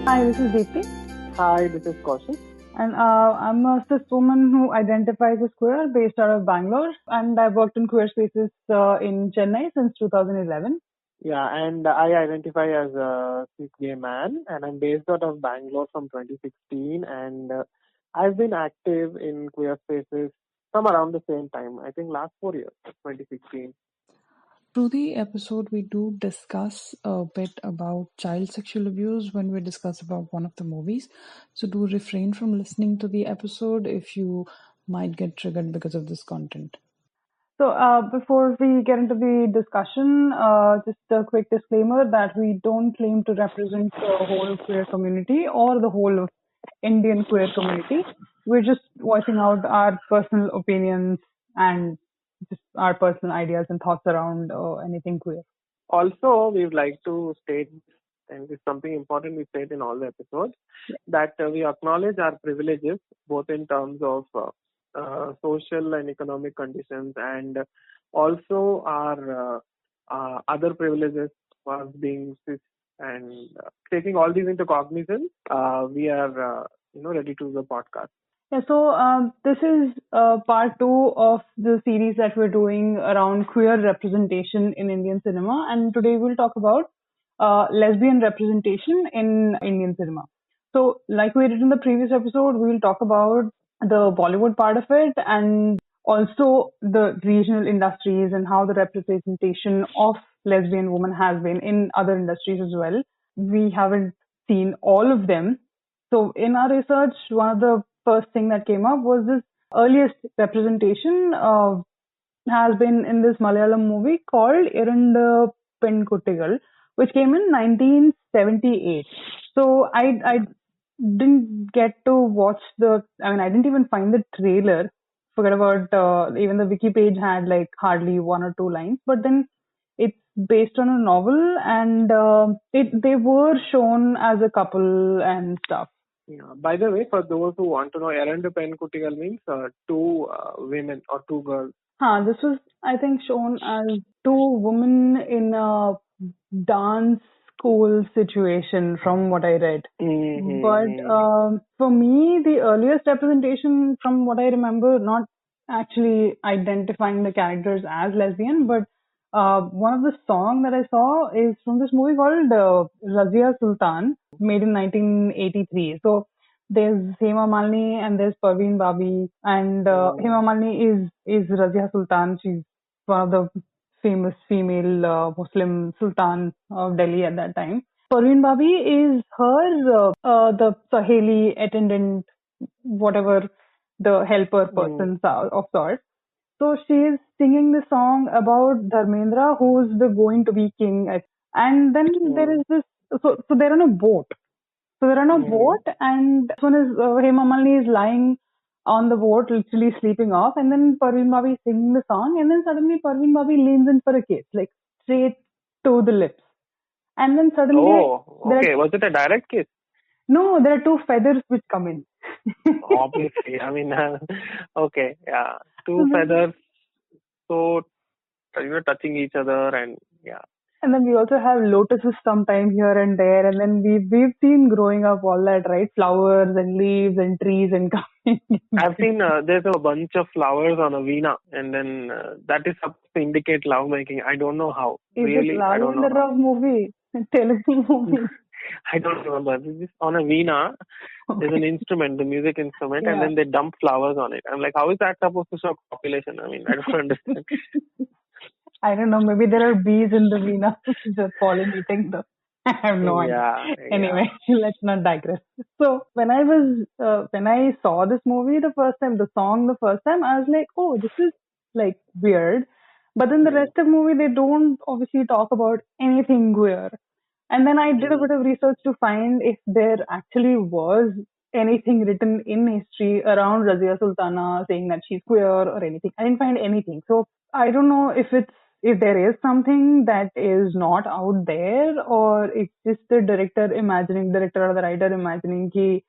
Hi, this is Deepti, Hi, this is Kaushik. and I'm a cis woman who identifies as queer based out of Bangalore, and I've worked in queer spaces in Chennai since 2011. Yeah, and I identify as a cis gay man, and I'm based out of Bangalore from 2016, and I've been active in queer spaces from around the same time. I think last 4 years, 2016. Through the episode, we do discuss a bit about child sexual abuse when we discuss about one of the movies. So do refrain from listening to the episode if you might get triggered because of this content. So, before we get into the discussion, just a quick disclaimer that we don't claim to represent the whole queer community or the whole of Indian queer community. We're just voicing out our personal opinions and just our personal ideas and thoughts around anything queer. Also, we'd like to state, and it's something important we state in all the episodes, that we acknowledge our privileges, both in terms of social and economic conditions, and also our other privileges for being cis, and taking all these into cognizance, we are ready to do the podcast. Yeah, so this is part two of the series that we're doing around queer representation in Indian cinema, and today we'll talk about lesbian representation in Indian cinema. So, like we did in the previous episode, we'll talk about the Bollywood part of it and also the regional industries and how the representation of lesbian women has been in other industries as well. We haven't seen all of them, so in our research, one of the first thing that came up was this earliest representation has been in this Malayalam movie called Iranda Penkuttigal, which came in 1978. So I didn't get to watch I didn't even find the trailer. Forget about even the wiki page had like hardly one or two lines, but then it's based on a novel and they were shown as a couple and stuff. Yeah. By the way, for those who want to know, Errandu Penkuttigal means two women or two girls. This was, I think, shown as two women in a dance school situation from what I read. But for me, the earliest representation from what I remember, not actually identifying the characters as lesbian, but one of the songs that I saw is from this movie called Razia Sultan, made in 1983. So there's Hema Malini and there's Parveen Babi, and Hema Malini is Razia Sultan. She's one of the famous female Muslim sultan of Delhi at that time. Parveen Babi is her the Saheli attendant, whatever the helper person of sorts. So she is singing the song about Dharmendra, who's the going to be king, and then there is this. So they're on a boat. So they're on a boat, and as soon as Hema Malini is lying on the boat, literally sleeping off, and then Parveen Babi is singing the song, and then suddenly Parveen Babi leans in for a kiss, like straight to the lips. And then suddenly... Oh, okay. Was it a direct kiss? No, there are two feathers which come in. Obviously. Okay, yeah. Two feathers, so, touching each other and, yeah. And then we also have lotuses sometime here and there. And then we've seen growing up all that, right? Flowers and leaves and trees and coming. I've seen there's a bunch of flowers on a veena, and then that is supposed to indicate lovemaking. I don't know how. Is really, it I don't know. Love movie? Telugu movie? I don't remember. This on a veena. There's an instrument, the music instrument, and then they dump flowers on it. I'm like, how is that supposed to show population? I don't understand. I don't know. Maybe there are bees in the veena just pollinating them. I have no idea. Anyway, let's not digress. So when I saw this movie the first time, the song the first time, I was like, oh, this is like weird. But then the rest of the movie, they don't obviously talk about anything queer. And then I did a bit of research to find if there actually was anything written in history around Razia Sultana saying that she's queer or anything. I didn't find anything. So I don't know if there is something that is not out there, or it's just the director or the writer imagining ki,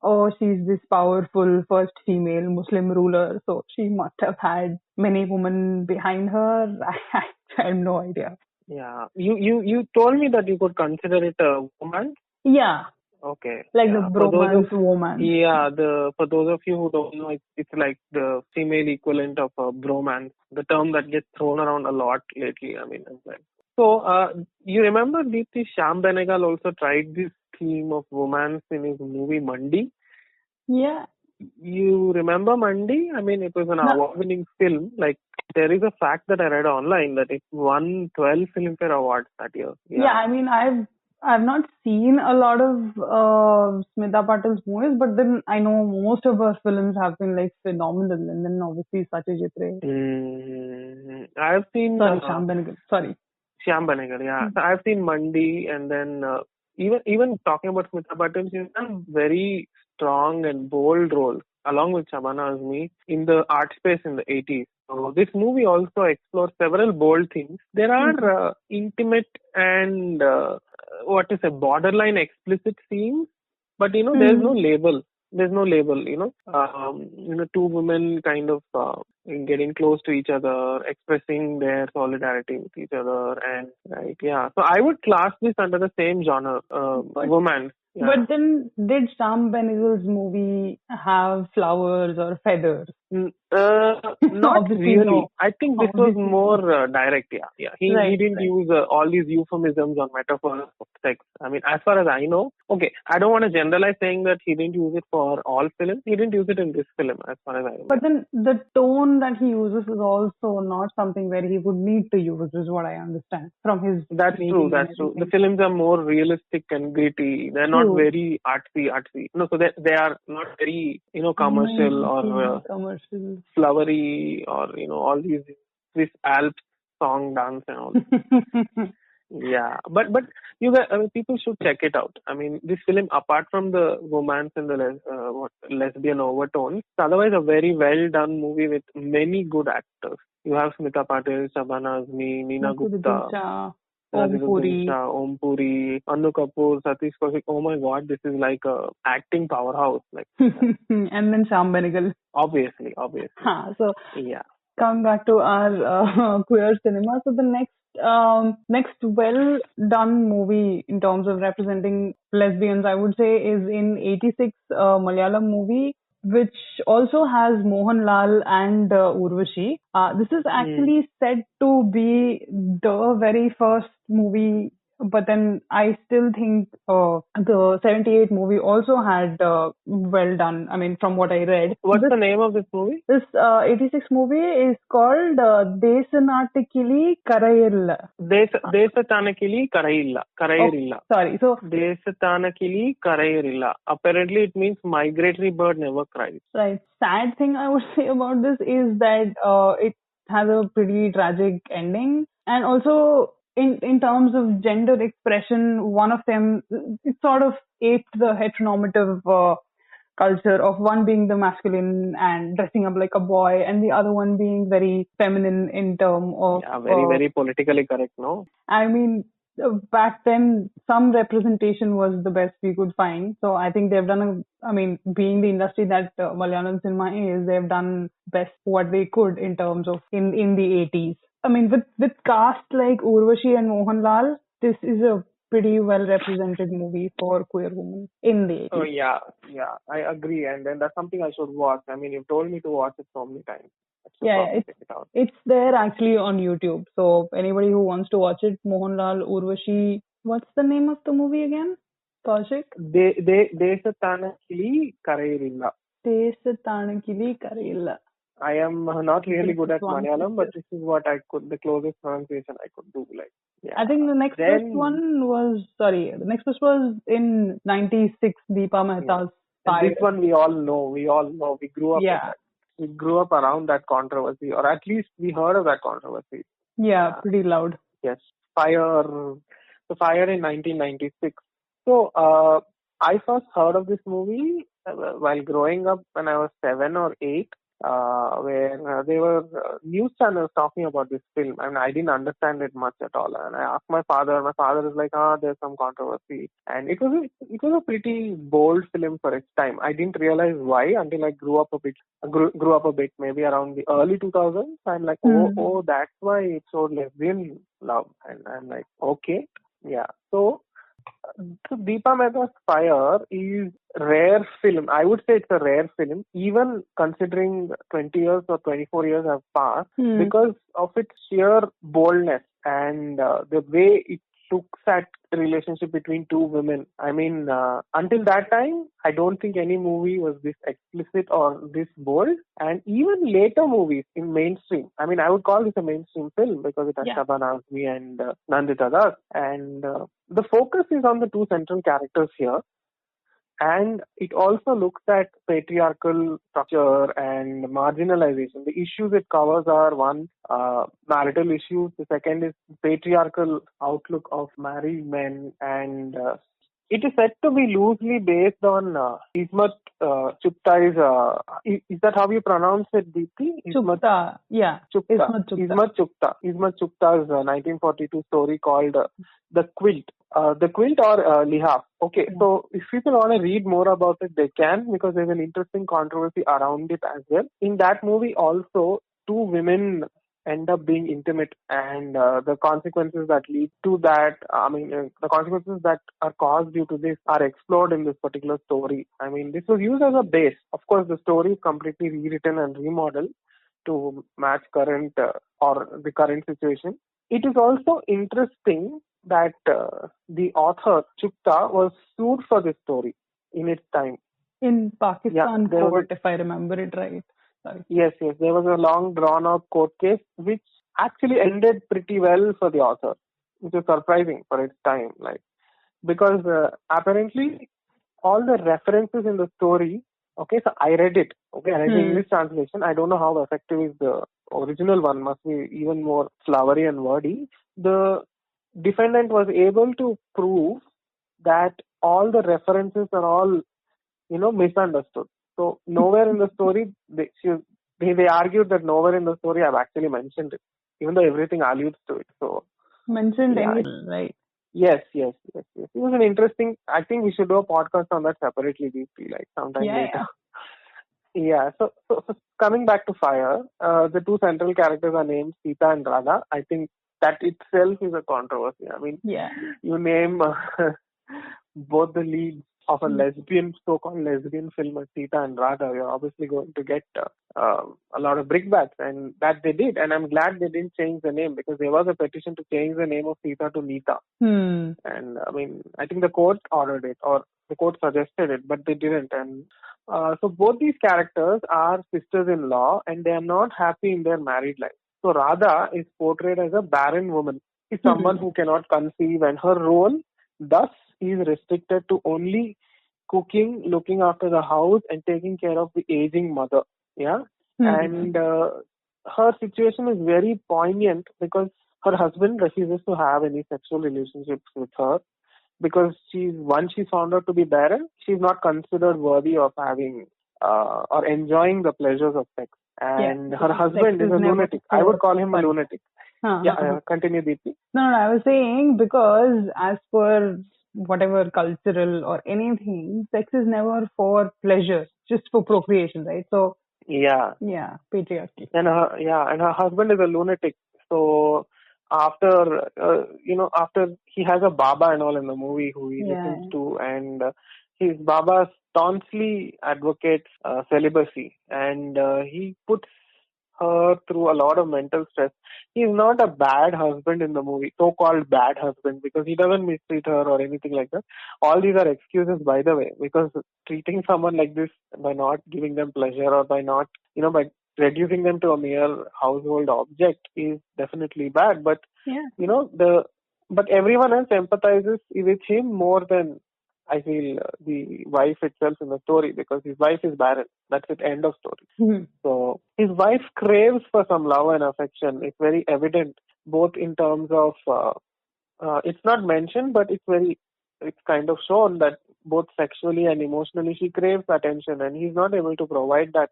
oh, she's this powerful first female Muslim ruler, so she must have had many women behind her. I have no idea. Yeah, you told me that you could consider it a woman. Yeah, Okay. Like the Yeah. bromance woman. For those of you who don't know, it's like the female equivalent of a bromance, the term that gets thrown around a lot lately. I mean, it's like, so you remember Deepthi Shyam Benegal also tried this theme of romance in his movie Mandi? Yeah. You remember Mandi? I mean, it was an No, award-winning film. Like, there is a fact that I read online that it won 12 Filmfare Awards that year. yeah, I mean, I've not seen a lot of Smita Patel's movies, but then I know most of her films have been like phenomenal. And then obviously Satyajit Ray. I've seen Sorry, Shyam Benegal. Sorry. Shyam Benegal, yeah. So I've seen Mandi, and then even talking about Smita Patel, she's done very strong and bold roles along with Shabana Azmi in the art space in the 80s. So this movie also explores several bold themes. There are intimate and what to say, borderline explicit scenes, but there's no label. There's no label. Two women kind of getting close to each other, expressing their solidarity with each other, and right, yeah. So I would class this under the same genre, woman. Yeah. But then, did Shyam Benegal's movie have flowers or feathers? Not Obviously, really. no. I think this was Obviously, more direct. Yeah. He right, didn't right. use all these euphemisms or metaphors of sex. I mean, as far as I know, okay, I don't want to generalize saying that he didn't use it for all films. He didn't use it in this film, as far as I know. But then the tone that he uses is also not something where he would need to use, is what I understand from his. That's true. That's true. The films are more realistic and gritty. They're not very artsy. No, so they are not very commercial or commercial, flowery, or all these Swiss Alps song dance and all. Yeah, but you guys, I mean, people should check it out. I mean, this film, apart from the romance and the lesbian overtones, it's otherwise a very well done movie with many good actors. You have Smita Patel, Shabana Azmi, Neena Gupta, Om Om Puri, Anu Kapoor, Satish Kaushik. Oh my God, this is like a acting powerhouse. Like, and then Shyam Benegal. Obviously. So yeah. Coming back to our queer cinema, so the next well done movie in terms of representing lesbians, I would say, is in '86 Malayalam movie, which also has Mohanlal and Urvashi. This is actually said to be the very first movie, but then I still think the '78 movie also had well done. I mean, from what I read. What's the name of this movie? This '86 movie is called Desanaatikili Karayilla. Desatanakili Karayilla. Sorry. So Desatanakili Karayilla. Apparently, it means migratory bird never cries. Right. Sad thing I would say about this is that it has a pretty tragic ending, and also in terms of gender expression, one of them it sort of aped the heteronormative culture of one being the masculine and dressing up like a boy, and the other one being very feminine in term of very politically correct. No, I mean, back then some representation was the best we could find. So I think they've done being the industry that Malayalam cinema is, they've done best what they could in terms of in the 80s. I mean, with cast like Urvashi and Mohanlal, this is a pretty well represented movie for queer women in the 80s. Oh yeah, I agree, and then that's something I should watch. I mean, you've told me to watch it so many times. It's there actually on YouTube. So anybody who wants to watch it, Mohanlal, Urvashi, what's the name of the movie again? Kaushik? Desatanakili Karayilla. Desatanakili Karayilla. I am not really good at Malayalam, but this is what I could, the closest pronunciation I could do. Like, yeah. I think the next one was in '96, Deepa Mehta's Fire. This one we all know. We grew up with that. We grew up around that controversy, or at least we heard of that controversy. Yeah, pretty loud. Yes. Fire in 1996. So, I first heard of this movie while growing up when I was 7 or 8. Where there were news channels talking about this film, and I didn't understand it much at all. And I asked my father. My father is like, there's some controversy, and it was a pretty bold film for its time. I didn't realize why until I grew up a bit, maybe around the early 2000s. I'm like, oh, that's why it showed lesbian love, and I'm like, okay, yeah. So So Deepa Mehta's Fire is rare film. I would say it's a rare film, even considering 20 years or 24 years have passed, because of its sheer boldness and the way it looks at the relationship between two women. I mean, until that time, I don't think any movie was this explicit or this bold. And even later movies in mainstream, I mean, I would call this a mainstream film because it has Shabana Azmi and Nandita Das. And the focus is on the two central characters here. And it also looks at patriarchal structure and marginalization. The issues it covers are one, marital issues. The second is patriarchal outlook of married men. And it is said to be loosely based on Ismat Chughtai's. Is that how you pronounce it, Deepti? Chugta, yeah. Chugta. Ismat Chugta. Ismat Chugta's 1942 story called The Quilt. The Quilt or Lihaf. Okay, so if people want to read more about it, they can, because there's an interesting controversy around it as well. In that movie also, two women end up being intimate, and the consequences that lead to that, the consequences that are caused due to this are explored in this particular story. I mean, this was used as a base. Of course, the story is completely rewritten and remodeled to match current or the current situation. It is also interesting that the author, Chugta, was sued for this story in its time. In Pakistan court, if I remember it right. Sorry. Yes. There was a long drawn-out court case which actually ended pretty well for the author, which is surprising for its time. Because apparently all the references in the story, okay, so I read it, okay, and I read English translation. I don't know how effective is the original one, must be even more flowery and wordy. The defendant was able to prove that all the references are all, misunderstood. So nowhere in the story, they argued that nowhere in the story I've actually mentioned it, even though everything alludes to it. So mentioned anything, right? Yes. It was an interesting. I think we should do a podcast on that separately, deeply, sometime later. Yeah. So coming back to Fire, the two central characters are named Sita and Radha. I think that itself is a controversy. I mean, you name both the leads of a so-called lesbian film as Sita and Radha, you're obviously going to get a lot of brickbats, and that they did. And I'm glad they didn't change the name, because there was a petition to change the name of Sita to Nita. And I mean, I think the court ordered it, or the court suggested it, but they didn't. And so both these characters are sisters-in-law, and they are not happy in their married life. So Radha is portrayed as a barren woman, is someone who cannot conceive, and her role thus is restricted to only cooking, looking after the house, and taking care of the aging mother. Yeah. And her situation is very poignant because her husband refuses to have any sexual relationships with her, because she's found out to be barren. She's not considered worthy of having or enjoying the pleasures of sex. And her husband is a lunatic. I would call him a lunatic. Continue, Deepti. No, I was saying, because as per whatever cultural or anything, sex is never for pleasure, just for procreation, right? So patriarchy. And her husband is a lunatic. So after after he has a Baba and all in the movie who he listens to, and his Baba staunchly advocates celibacy, and he puts her through a lot of mental stress. He's not a bad husband in the movie, so-called bad husband, because he doesn't mistreat her or anything like that. All these are excuses, by the way, because treating someone like this by not giving them pleasure, or by not, by reducing them to a mere household object is definitely bad. But, but everyone else empathizes with him more than, I feel, the wife itself in the story, because his wife is barren. That's it, end of story. So his wife craves for some love and affection. It's very evident, both in terms of, it's not mentioned, but it's kind of shown that both sexually and emotionally she craves attention, and he's not able to provide that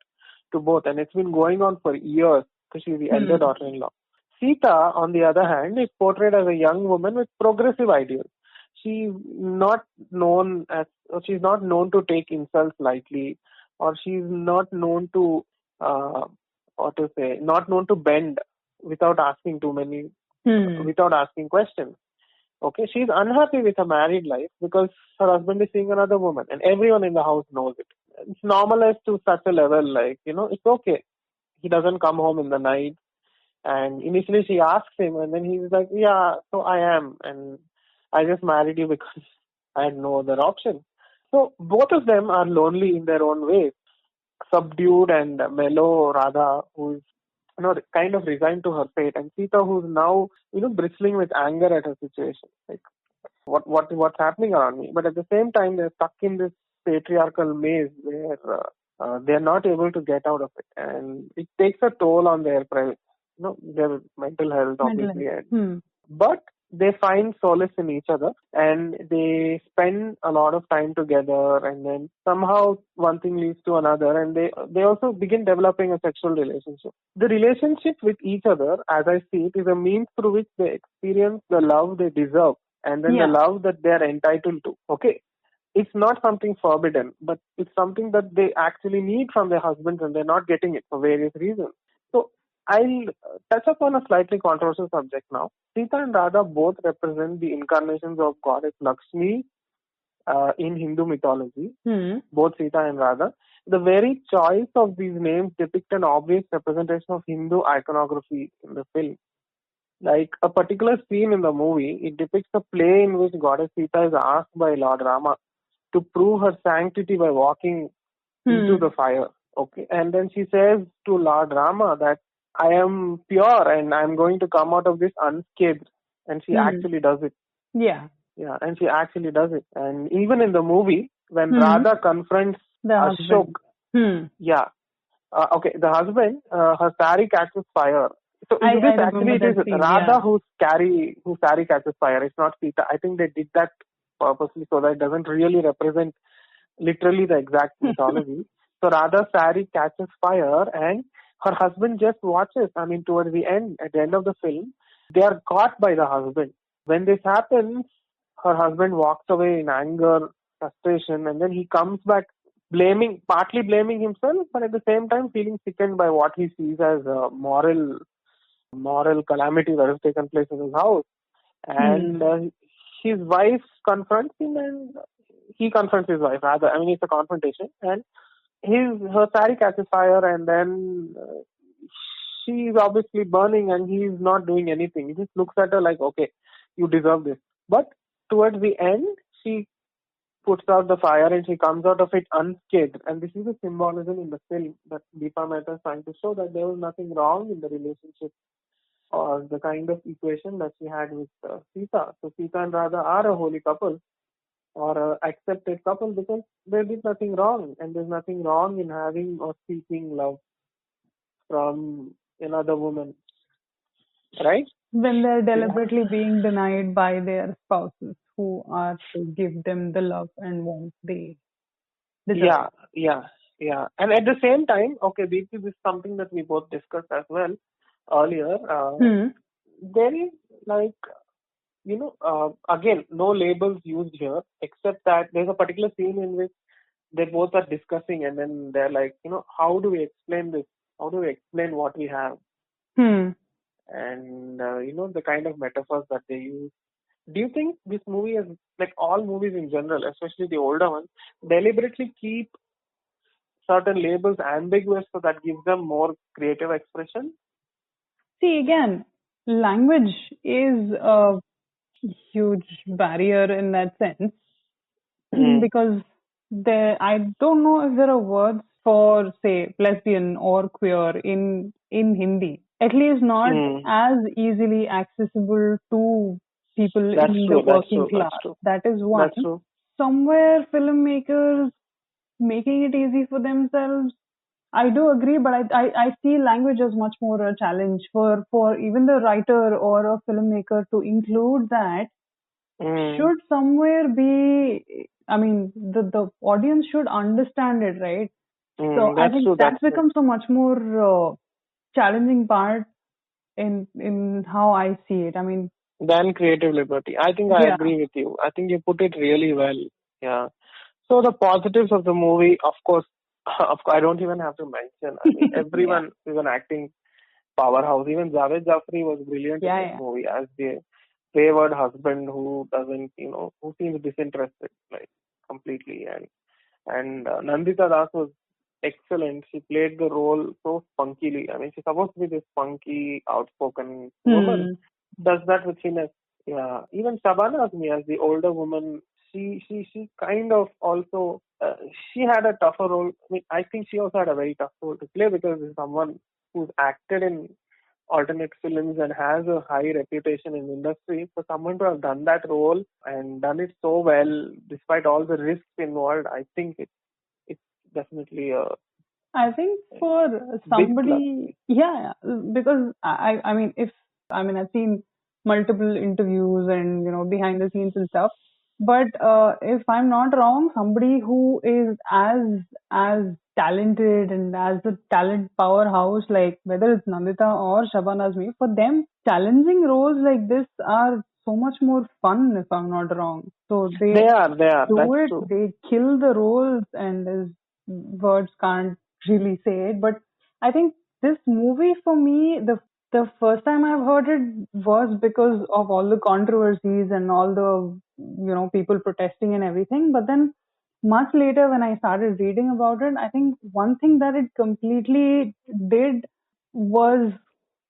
to both. And it's been going on for years, because she's the elder daughter-in-law. Sita, on the other hand, is portrayed as a young woman with progressive ideals. She's not known to take insults lightly, or she's not known to not known to bend without asking too many, without asking questions. Okay, she's unhappy with her married life because her husband is seeing another woman, and everyone in the house knows it. It's normalized to such a level, like, it's okay. He doesn't come home in the night. And initially she asks him, and then he's like, yeah, so I am. And I just married you because I had no other option. So both of them are lonely in their own way. Subdued and mellow Radha, who's kind of resigned to her fate, and Sita, who's now bristling with anger at her situation. Like, what's happening around me? But at the same time, they're stuck in this patriarchal maze where they're not able to get out of it, and it takes a toll on their mental health, obviously. But they find solace in each other, and they spend a lot of time together, and then somehow one thing leads to another, and they also begin developing a sexual relationship. The relationship with each other, as I see it, is a means through which they experience the love they deserve, and then the love that they are entitled to. Okay, it's not something forbidden, but it's something that they actually need from their husbands, and they're not getting it for various reasons. So I'll touch upon a slightly controversial subject now. Sita and Radha both represent the incarnations of goddess Lakshmi in Hindu mythology. Both Sita and Radha. The very choice of these names depict an obvious representation of Hindu iconography in the film. Like a particular scene in the movie, it depicts a play in which goddess Sita is asked by Lord Rama to prove her sanctity by walking into the fire. Okay, and then she says to Lord Rama that I am pure and I'm going to come out of this unscathed, and she actually does it. Yeah, and she actually does it. And even in the movie, when Radha confronts Ashok, the husband, her sari catches fire. So in this, actually, it is Radha whose sari catches fire. It's not Sita. I think they did that purposely so that it doesn't really represent literally the exact mythology. So Radha's sari catches fire, and her husband just watches. I mean, towards the end, at the end of the film, they are caught by the husband. When this happens, her husband walks away in anger, frustration, and then he comes back partly blaming himself, but at the same time feeling sickened by what he sees as a moral calamity that has taken place in his house. And his wife confronts him, and he confronts his wife, rather. I mean, it's a confrontation, and her sari catches fire, and then she's obviously burning, and he's not doing anything. He just looks at her like, okay, you deserve this. But towards the end, she puts out the fire and she comes out of it unscathed. And this is a symbolism in the film that Deepa Mehta is trying to show, that there was nothing wrong in the relationship or the kind of equation that she had with Sita. So Sita and Radha are a holy couple, or an accepted couple, because they did nothing wrong, and there's nothing wrong in having or seeking love from another woman, right? When they're deliberately being denied by their spouses who are to give them the love and warmth they deserve. Yeah. And at the same time, okay, this is something that we both discussed as well earlier. There is again, no labels used here, except that there's a particular scene in which they both are discussing, and then they're like, how do we explain this? How do we explain what we have? And, the kind of metaphors that they use. Do you think this movie is, like all movies in general, especially the older ones, deliberately keep certain labels ambiguous so that gives them more creative expression? See, again, language is a huge barrier in that sense, because I don't know if there are words for, say, lesbian or queer in Hindi. At least not as easily accessible to people in the working class. That is one. Somewhere filmmakers making it easy for themselves. I do agree, but I see language as much more a challenge for even the writer or a filmmaker to include that. Should somewhere be, I mean, the audience should understand it, right? So I think that becomes a much more challenging part in how I see it. I mean, than creative liberty. I think I agree with you. I think you put it really well. Yeah. So the positives of the movie, of course, I don't even have to mention. I mean, everyone is an acting powerhouse. Even Javed Jaffrey was brilliant in this movie as the wayward husband who doesn't, who seems disinterested, like completely. And Nandita Das was excellent. She played the role so spunkily. I mean, she's supposed to be this spunky, outspoken woman. Hmm. Does that with finesse. Yeah. Even Shabana Azmi as the older woman, she kind of also she had a tougher role. I mean, I think she also had a very tough role to play because she's someone who's acted in alternate films and has a high reputation in the industry. For someone to have done that role and done it so well, despite all the risks involved, I think it's definitely a I think for big plus. somebody, yeah, because I mean, if I mean, I've seen multiple interviews and behind the scenes and stuff. But if I'm not wrong, somebody who is as talented and as a talent powerhouse, like whether it's Nandita or Shabana Azmi, for them, challenging roles like this are so much more fun. If I'm not wrong, so they They are. do That's it, true. they kill the roles, and as words can't really say it. But I think this movie for me, the first time I've heard it was because of all the controversies and all the people protesting and everything. But then much later when I started reading about it, I think one thing that it completely did was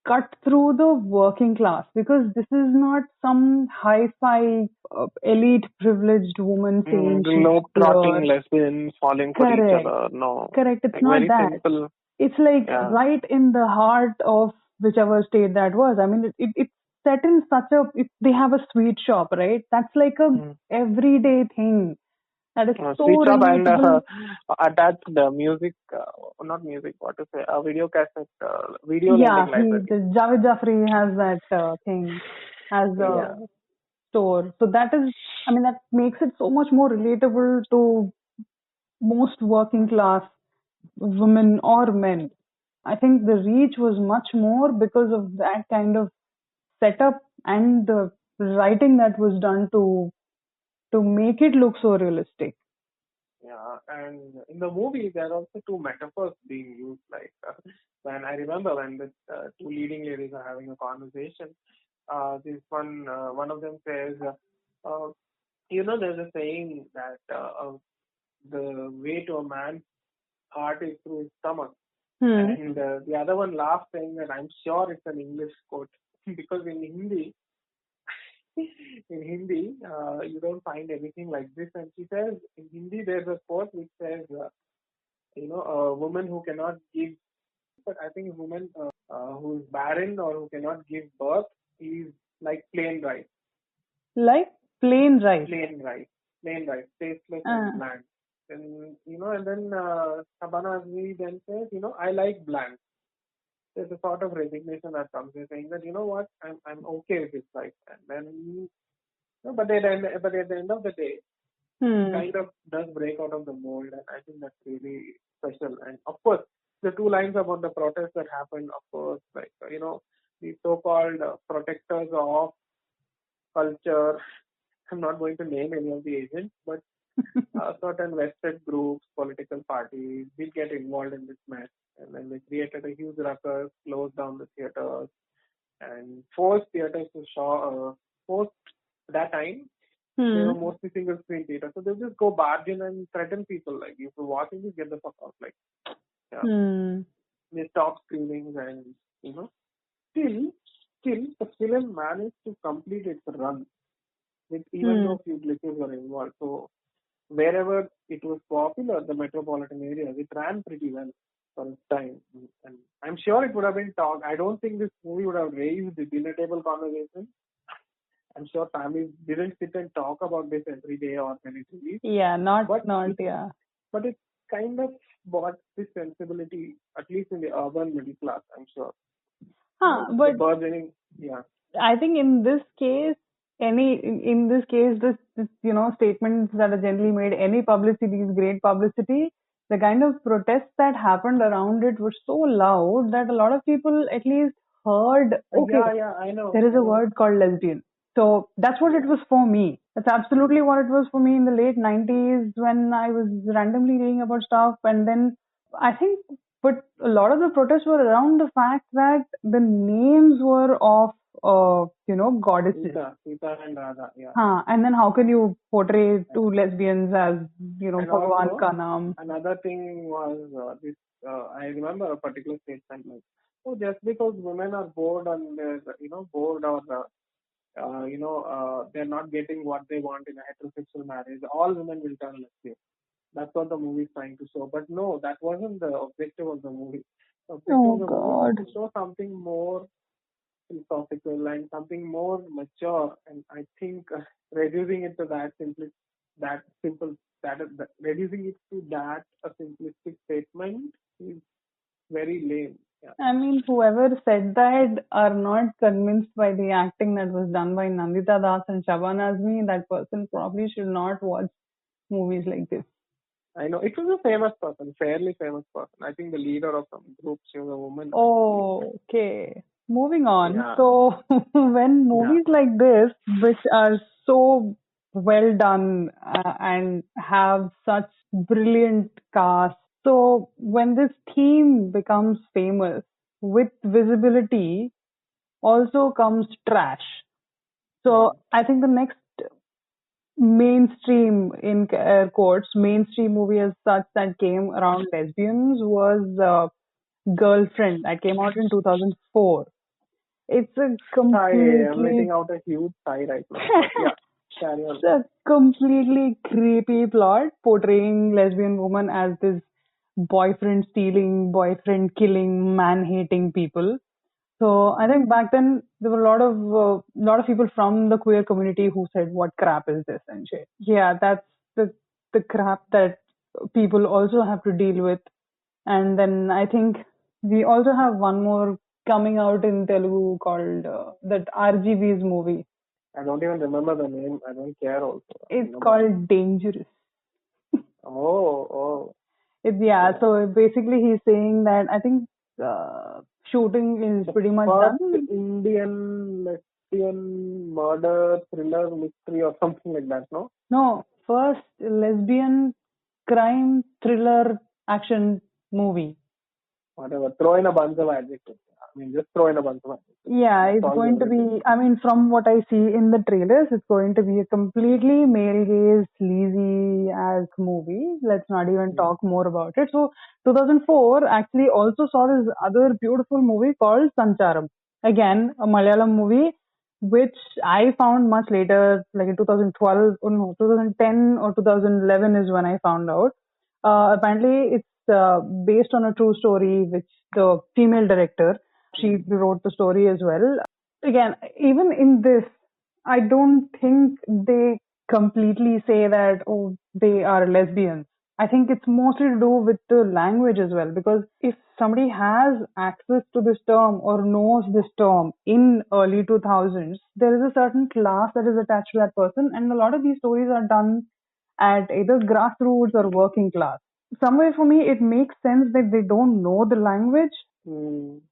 cut through the working class, because this is not some hi-fi elite privileged woman saying she's No trotting pure. lesbians falling for each Correct. other. No, Correct. It's like not very that. simple. It's like Yeah. right in the heart of whichever state that was. I mean, it's set in such a. They have a sweet shop, right? That's like a Mm. everyday thing that is so Sweet shop and relatable. attached the music, not music, what to say, a video cassette, video Yeah, lending library. the Javed Jafri has that thing as a Yeah. store. So that is, I mean, that makes it so much more relatable to most working class women or men. I think the reach was much more because of that kind of setup and the writing that was done to make it look so realistic. Yeah, and in the movie there are also two metaphors being used. Like when I remember when the two leading ladies are having a conversation, this one of them says, uh, there's a saying that the way to a man's heart is through his stomach, Hmm. and the other one laughs saying that I'm sure it's an English quote because in Hindi, you don't find anything like this. And she says in Hindi there's a quote which says, a woman who cannot give, but I think a woman who is barren or who cannot give birth is like plain rice, Like plain rice. plain rice, plain rice, tasteless and Uh, bland. And then Shabana Azmi then says, I like bland. There's a sort of resignation that comes in saying that, what, I'm okay with this life. And then, but at the end of the day, it hmm. kind of does break out of the mold, and I think that's really special. And of course, the two lines about the protest that happened, of course, like the so-called protectors of culture. I'm not going to name any of the agents, but certain vested groups, political parties, did get involved in this mess, and then they created a huge ruckus, closed down the theaters, and forced theaters to show. Forced that time they were Hmm. mostly single screen theater. So they'll just go barge in and threaten people like, if you're watching this, get the fuck out. Like, yeah. Hmm. They stop screenings and, you know, still, still the film managed to complete its run with even Hmm. though few glitches were involved. So wherever it was popular, the metropolitan areas, it ran pretty well for its time. And I'm sure it would have been talked. I don't think this movie would have raised the dinner table conversation. I'm sure families didn't sit and talk about this every day or when it released. Yeah, not But not it yeah. but it kind of brought this sensibility, at least in the urban middle class, I'm sure. The But burgeoning, yeah. I think in this case, in this case, this statements that are generally made, any publicity is great publicity. The kind of protests that happened around it were so loud that a lot of people at least heard, okay, Yeah, I know, there is I a know. word called lesbian. So that's what it Yeah. was for me. That's absolutely what it was for me in the late 90s when I was randomly reading about stuff. And then I think, but a lot of the protests were around the fact that the names were of goddesses. Sita and Radha, yeah. And then how can you portray two lesbians as, And Bhagwan also, ka naam? another thing was this. I remember a particular statement like, "Oh, just because women are bored and they're bored or they're not getting what they want in a heterosexual marriage, all women will turn lesbian." That's what the movie is trying to show. But no, that wasn't the objective of the movie. The objective Oh of the movie was God. to show something more philosophical and something more mature. And I think reducing it to that simple, reducing it to that a simplistic statement is very lame. Yeah. I mean, whoever said that are not convinced by the acting that was done by Nandita Das and Shaban Azmi. That person probably should not watch movies like this. I know it was a famous person, fairly famous person. I think the leader of some group, she was a woman. Oh, okay. Moving on. Yeah. So, when Yeah. movies like this, which are so well done and have such brilliant cast, so when this theme becomes famous, with visibility also comes trash. So, I think the next mainstream, in air quotes, mainstream movie as such that came around lesbians was Girlfriend, that came out in 2004. It's a I am letting completely out a huge sigh right now. But yeah, carry on. it's a completely creepy plot portraying lesbian woman as this boyfriend stealing, boyfriend killing, man hating people. So I think back then there were a lot of people from the queer community who said, "What crap is this?" and shit. Yeah, that's the crap that people also have to deal with. And then I think we also have one more coming out in Telugu called that RGB's movie. I don't even remember the name. I don't care also. It's called Dangerous. Oh. So basically he's saying that I think shooting is pretty much First done. Indian lesbian murder thriller mystery or something like that, no? No, first lesbian crime thriller action movie. Whatever. Throw in a bunch of adjectives. I mean, just throw in a bunch of adjectives. Yeah, it's going to be, I mean, from what I see in the trailers, it's going to be a completely male gaze, sleazy as movie. Let's not even talk more about it. So, 2004 actually also saw this other beautiful movie called Sancharam. Again, a Malayalam movie, which I found much later, like in 2012, or no, 2010 or 2011 is when I found out. Apparently, it's based on a true story, which the female director she wrote the story as well. Again, even in this, I don't think they completely say that, oh, they are lesbians. I think it's mostly to do with the language as well, because if somebody has access to this term or knows this term in early 2000s, there is a certain class that is attached to that person, and a lot of these stories are done at either grassroots or working class. Somewhere for me, it makes sense that they don't know the language,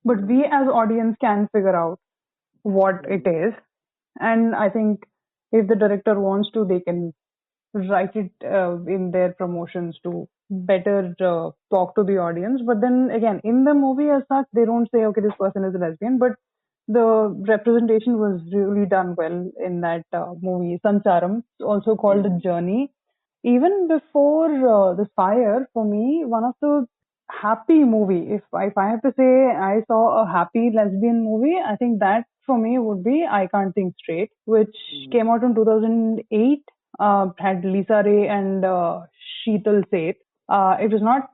but we as audience can figure out what it is. And I think if the director wants to, they can write it in their promotions to better talk to the audience. But then again, in the movie as such, they don't say, okay, this person is a lesbian, but the representation was really done well in that movie. Sancharam, also called The Journey. Even before this fire, for me, one of the happy movie. If I have to say, I saw a happy lesbian movie. I think that for me would be I Can't Think Straight, which came out in 2008. Had Lisa Ray and Sheetal Seth. It was not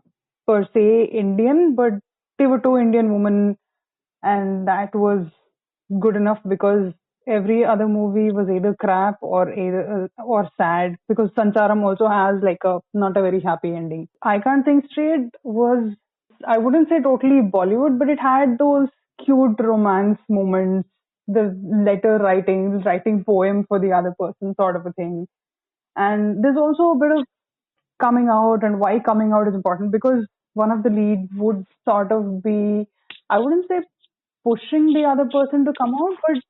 per se Indian, but they were two Indian women, and that was good enough because every other movie was either crap or sad, because Sancharam also has like a not a very happy ending. I Can't Think Straight was, I wouldn't say totally Bollywood, but it had those cute romance moments, the letter writing poem for the other person sort of a thing. And there's also a bit of coming out, and why coming out is important, because one of the leads would sort of be, I wouldn't say pushing the other person to come out, but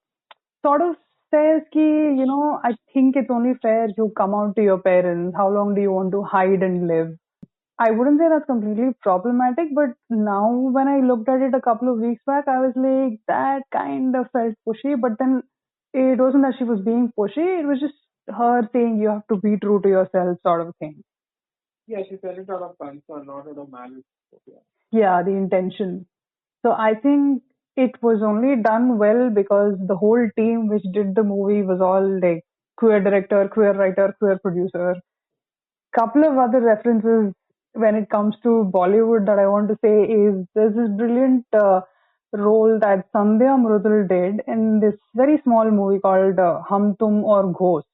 sort of says ki, I think it's only fair you come out to your parents. How long do you want to hide and live? I wouldn't say that's completely problematic, but now when I looked at it a couple of weeks back, I was like, that kind of felt pushy. But then it wasn't that she was being pushy, it was just her saying you have to be true to yourself, sort of thing. Yeah, she said it out of concern, not out of malice. Yeah. Yeah, the intention. So I think it was only done well because the whole team which did the movie was all like queer director, queer writer, queer producer. Couple of other references when it comes to Bollywood that I want to say is there's this brilliant role that Sandhya Mrudul did in this very small movie called Hum Tum or Ghost.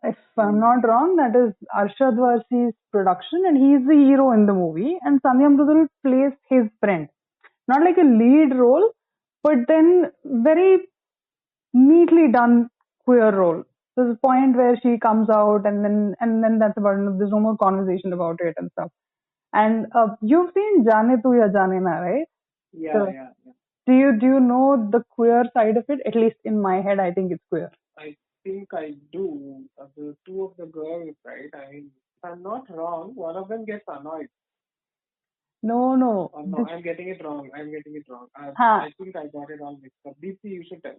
If I'm not wrong, that is Arshad Varsi's production, and he's the hero in the movie, and Sandhya Mrudul plays his friend. Not like a lead role, but then very neatly done queer role. There's a point where she comes out, and then that's about it. There's no more conversation about it and stuff. And you've seen Jaane Tu Ya Jaane Na, right? Yeah, So, yeah, yeah. do you know the queer side of it? At least in my head, I think it's queer. I think I do. The two of the girls, right? I mean, if I'm not wrong, one of them gets annoyed. No, no. Oh, no, I'm getting it wrong. I'm getting it wrong. Ha, I think I got it all mixed up. DC, you should tell.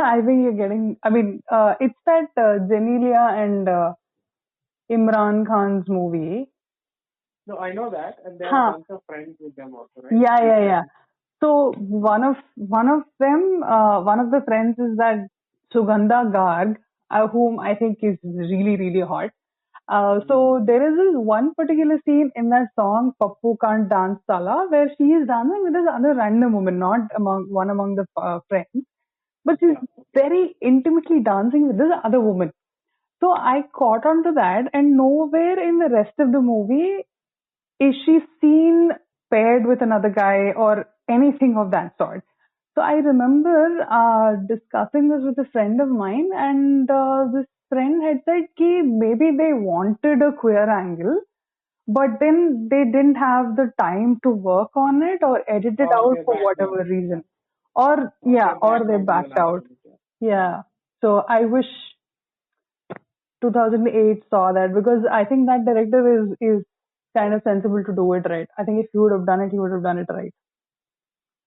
I think you're getting. I mean, it's that Genelia and Imran Khan's movie. No, I know that, and there are a Ha, bunch of friends with them also, right? yeah, Two yeah, yeah. friends. So one of them, one of the friends is that Sugandha Garg, whom I think is really really hot. So there is this one particular scene in that song "Pappu Can't Dance Sala" where she is dancing with this other random woman, not among the friends, but she's Yeah. very intimately dancing with this other woman. So I caught on to that, and nowhere in the rest of the movie is she seen paired with another guy or anything of that sort. So I remember discussing this with a friend of mine, and this friend had said कि maybe they wanted a queer angle, but then they didn't have the time to work on it or edit it Or out they for backed out. whatever Yeah. reason. Or Or yeah, they or backed they out to the backed last out. minute. Yeah. So I wish 2008 saw that, because I think that director is kind of sensible to do it right. I think if he would have done it, he would have done it right.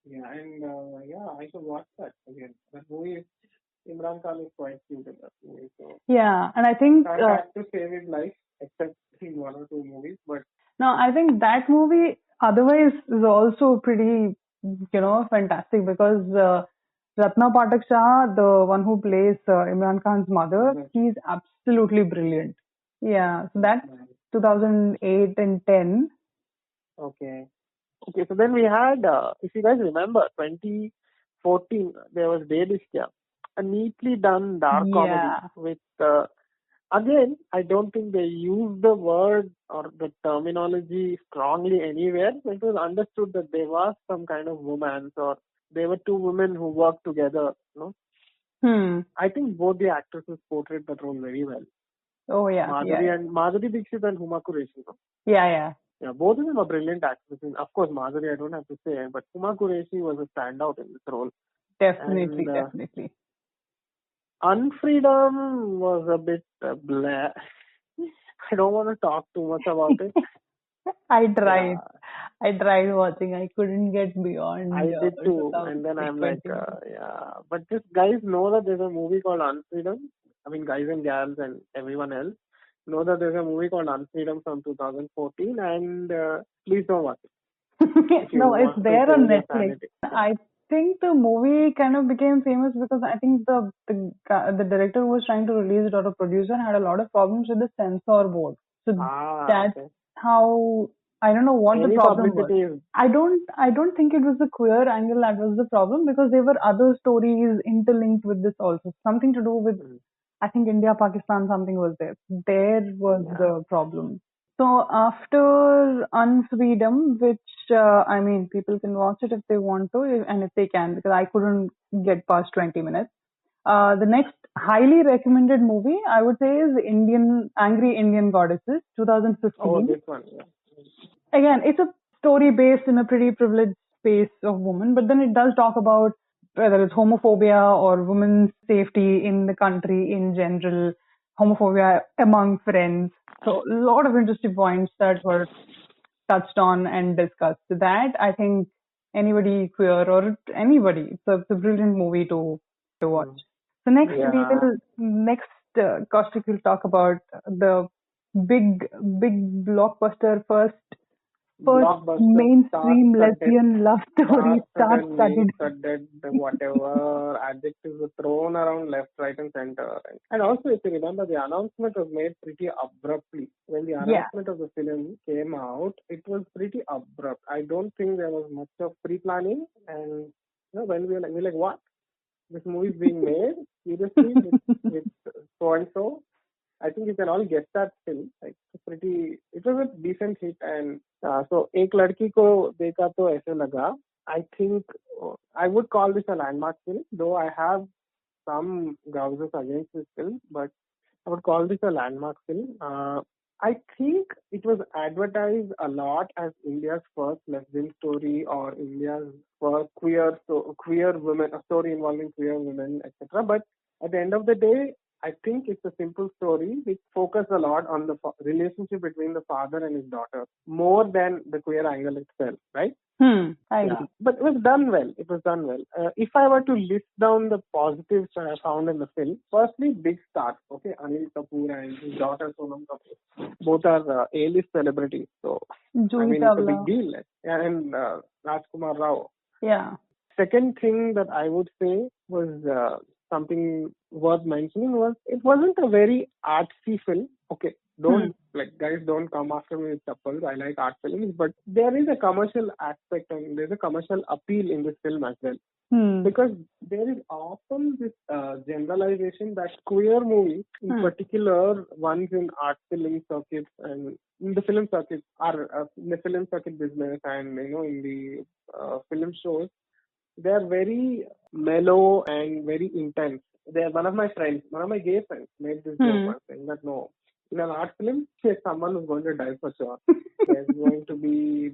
Yeah, and yeah, I should watch that again. That movie, Imran Khan is quite cute in that movie, so Yeah, and I think can't act to save his life except in one or two movies. But no, I think that movie otherwise is also pretty, fantastic, because Ratna Pathak Shah, the one who plays Imran Khan's mother, but, he's absolutely brilliant. Yeah, so that's uh, 2008 and 10. okay. Okay, so then we had, if you guys remember, 2014, there was Dedishya, a neatly done dark comedy Yeah. with, again, I don't think they used the word or the terminology strongly anywhere. It was understood that there was some kind of romance, or there were two women who worked together. Hmm. I think both the actresses portrayed that role very well. Oh yeah. Yeah. Madhuri Dixit and Huma Qureshi. Yeah. Yeah. Yeah, both of them are brilliant actresses. Of course, Madhuri, I don't have to say, but Huma Qureshi was a standout in this role. Definitely. And Definitely. Unfreedom was a bit blah. I don't want to talk too much about it. I tried. Yeah, I tried watching. I couldn't get beyond I did too. And then I'm like, 20 minutes. yeah. But just guys know that there's a movie called Unfreedom. I mean, guys and gals and everyone else know that there's a movie called Unfreedom from 2014, and please don't watch it if you No, it's want to there on save your Netflix. sanity. I think the movie kind of became famous because I think the director who was trying to release it, or a producer, had a lot of problems with the censor board. So that's Okay. how, I don't know what the Any problem was. publicity is. I don't think it was the queer angle that was the problem, because there were other stories interlinked with this also. Something to do with, I think, India, Pakistan, something was there. There was Yeah. the problem. So after Unfreedom, which I mean, people can watch it if they want to, and if they can, because I couldn't get past 20 minutes. The next highly recommended movie I would say is Angry Indian Goddesses, Oh, 2015. this one. Yeah. Again, it's a story based in a pretty privileged space of women, but then it does talk about whether it's homophobia or women's safety in the country in general, homophobia among friends. So a lot of interesting points that were touched on and discussed. So that I think anybody queer or anybody, it's a brilliant movie to watch. So next Kaushik will talk about the big big blockbuster first Blockbuster, mainstream star-studded, lesbian love story, star-studded, star-studded. name-studded, whatever adjectives were thrown around left, right, and center. And also, if you remember, the announcement was made pretty abruptly. When the Yeah. announcement of the film came out, it was pretty abrupt. I don't think there was much of pre-planning. And when we were like, what? This movie is being made seriously with so and so. I think you can all get that still. Like it was a decent hit, and so एक लड़की को देखा तो ऐसे लगा. I think I would call this a landmark film, though I have some grouses against this film, but I would call this a landmark film. I think it was advertised a lot as India's first lesbian story or India's first queer women, a story involving queer women, etc. But at the end of the day, I think it's a simple story which focuses a lot on the relationship between the father and his daughter more than the queer angle itself, right? I agree. But it was done well. If I were to list down the positives that I found in the film, firstly, big stars. Okay, Anil Kapoor and his daughter Sonam Kapoor, both are A-list celebrities. So Juhi it's a big deal. And Rajkumar Rao. Yeah. Second thing that I would say was something worth mentioning was it wasn't a very artsy film. Okay, guys don't come after me with chappals. I like art films, but there is a commercial aspect and there's a commercial appeal in this film as well. Because there is often this generalization that queer movies, in particular ones in art film circuits and in the film circuit, are in the film circuit business and in the film shows, they are very mellow and very intense. One of my gay friends made this joke once saying that no, in an art film, someone is going to die for sure. There's going to be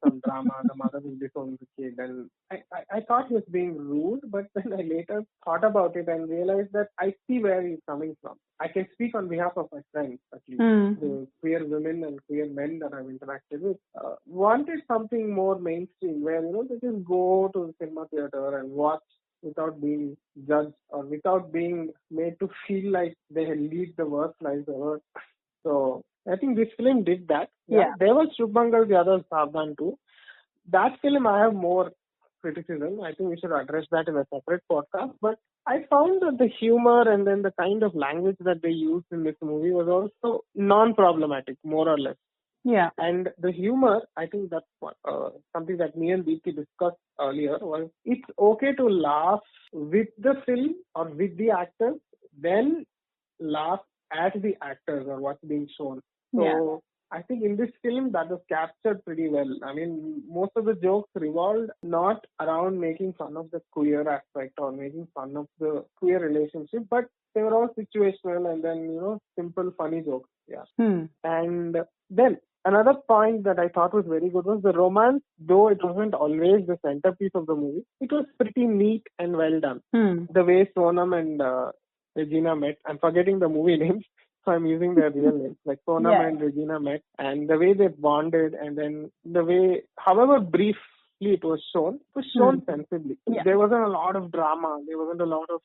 some drama. The mother will disown the kid, and I thought he was being rude, but then I later thought about it and realized that I see where he's coming from. I can speak on behalf of my friends, at least the queer women and queer men that I've interacted with. Wanted something more mainstream, where they just go to the cinema theater and watch without being judged or without being made to feel like they lead the worst lives ever. So I think this film did that. Yeah. There was Shubmangal, the other Savdan too. That film I have more criticism. I think we should address that in a separate podcast. But I found that the humor and then the kind of language that they used in this movie was also non-problematic, more or less. Yeah. And the humor, I think that's something that me and Deepti discussed earlier, was it's okay to laugh with the film or with the actors, then laugh at the actors or what's being shown. So I think in this film that was captured pretty well. I mean, most of the jokes revolved not around making fun of the queer aspect or making fun of the queer relationship, but they were all situational and then, simple, funny jokes. Yeah. And then another point that I thought was very good was the romance, though it wasn't always the centerpiece of the movie, it was pretty neat and well done. The way Sonam and Regina met, I'm forgetting the movie names, so I'm using their real names, like Sonam and Regina met, and the way they bonded, and then the way, however briefly it was shown sensibly. Yeah. There wasn't a lot of drama, there wasn't a lot of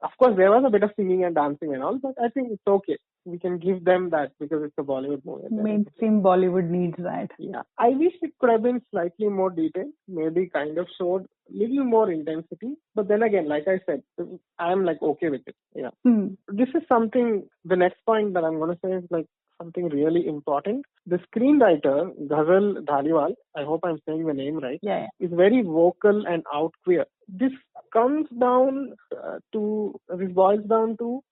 of course there was a bit of singing and dancing and all, but I think it's okay. We can give them that because it's a Bollywood movie. Mainstream Bollywood needs that. Yeah. I wish it could have been slightly more detailed, maybe kind of showed little more intensity. But then again, like I said, I'm okay with it. Yeah. This is something, the next point that I'm going to say is something really important. The screenwriter, Ghazal Dhaliwal, I hope I'm saying the name right, is very vocal and out queer. This boils down to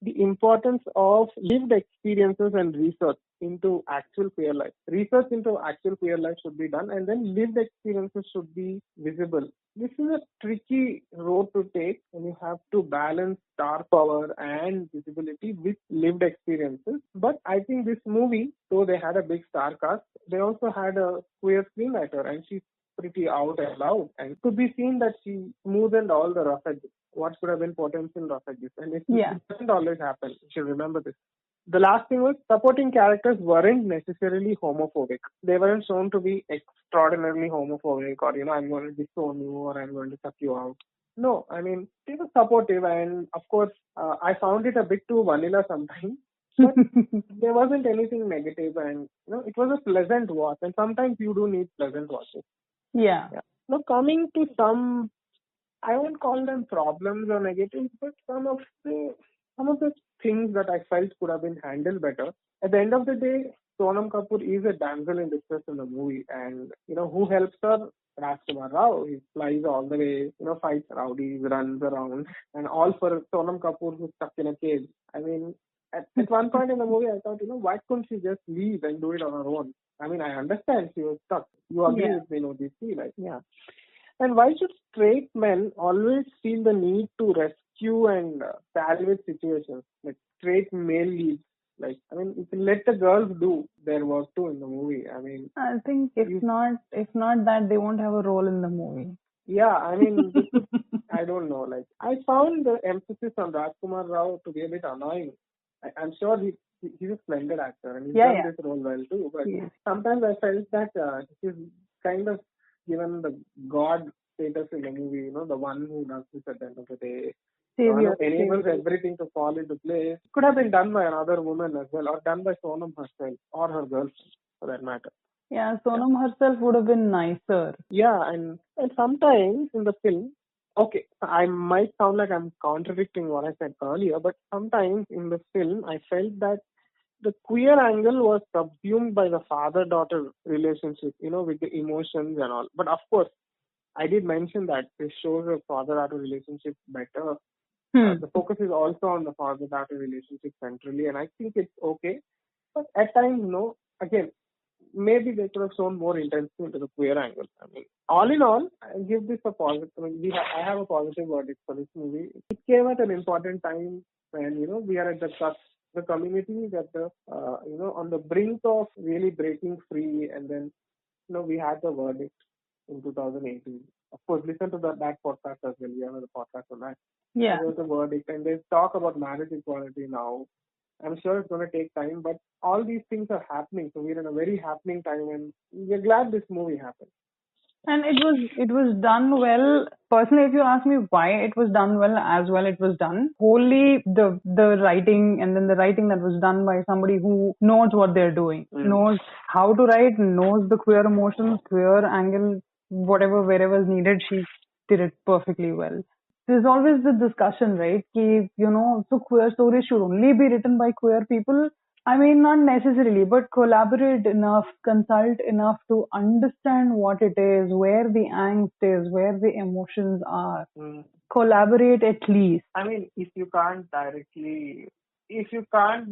the importance of lived experiences and research into actual queer life. Research into actual queer life should be done, and then lived experiences should be visible. This is a tricky road to take, and you have to balance star power and visibility with lived experiences. But I think this movie, though they had a big star cast, they also had a queer screenwriter, and she's pretty out and loud, and it could be seen that she smoothened all the rough edges. What could have been potential rough edges, and it doesn't always happen. You should remember this. the last thing was supporting characters weren't necessarily homophobic. They weren't shown to be extraordinarily homophobic or, I'm going to disown you or I'm going to suck you out. No, I mean, they were supportive and of course, I found it a bit too vanilla sometimes. But there wasn't anything negative and, it was a pleasant watch and sometimes you do need pleasant watches. Yeah. Now coming to some, I won't call them problems or negatives, but some of the things that I felt could have been handled better. At the end of the day, Sonam Kapoor is a damsel in distress in the movie, and who helps her? Rajkumar Rao. He flies all the way, fights rowdies, runs around, and all for Sonam Kapoor who's stuck in a cage. I mean, at one point in the movie, I thought, why couldn't she just leave and do it on her own? I mean, I understand she was stuck. You agree with me, Nodisi? Like, yeah. And why should straight men always feel the need to rescue and salvage situations? Like straight male leads. Like, I mean, you can let the girls do their work too in the movie. I mean, I think if not that, they won't have a role in the movie. Yeah, I mean, I don't know. Like, I found the emphasis on Rajkumar Rao to be a bit annoying. I'm sure he's a splendid actor and he's done this role well too. But sometimes I felt that he's kind of given the god status in the movie, the one who does this at the end of the day. Enables everything to fall into place. Could have been done by another woman as well, or done by Sonam herself, or her girlfriend, for that matter. Yeah, Sonam herself would have been nicer. Yeah, and sometimes in the film, okay, I might sound like I'm contradicting what I said earlier, but sometimes in the film, I felt that the queer angle was subsumed by the father-daughter relationship, with the emotions and all. But of course, I did mention that this shows a father-daughter relationship better. The focus is also on the father-daughter relationship centrally, and I think it's okay. But at times, no. Again, maybe they could have shown more intensity into the queer angle. I mean, all in all, I give this a positive. I mean, I have a positive verdict for this movie. It came at an important time when we are at the cusp. The community is at the on the brink of really breaking free, and then we had the verdict in 2018. Of course, listen to that podcast as well. We have a podcast on that. Yeah. There was a verdict, and there's talk about marriage equality now. I'm sure it's going to take time, but all these things are happening. So we're in a very happening time, and we're glad this movie happened. And it was done well. Personally, if you ask me why it was done well, it was done. Wholly the writing, and then the writing that was done by somebody who knows what they're doing, knows how to write, knows the queer emotions, queer angle, whatever, wherever is needed, she did it perfectly well. There's always the discussion, right? So queer stories should only be written by queer people. I mean, not necessarily, but collaborate enough, consult enough to understand what it is, where the angst is, where the emotions are. Collaborate at least. I mean, if you can't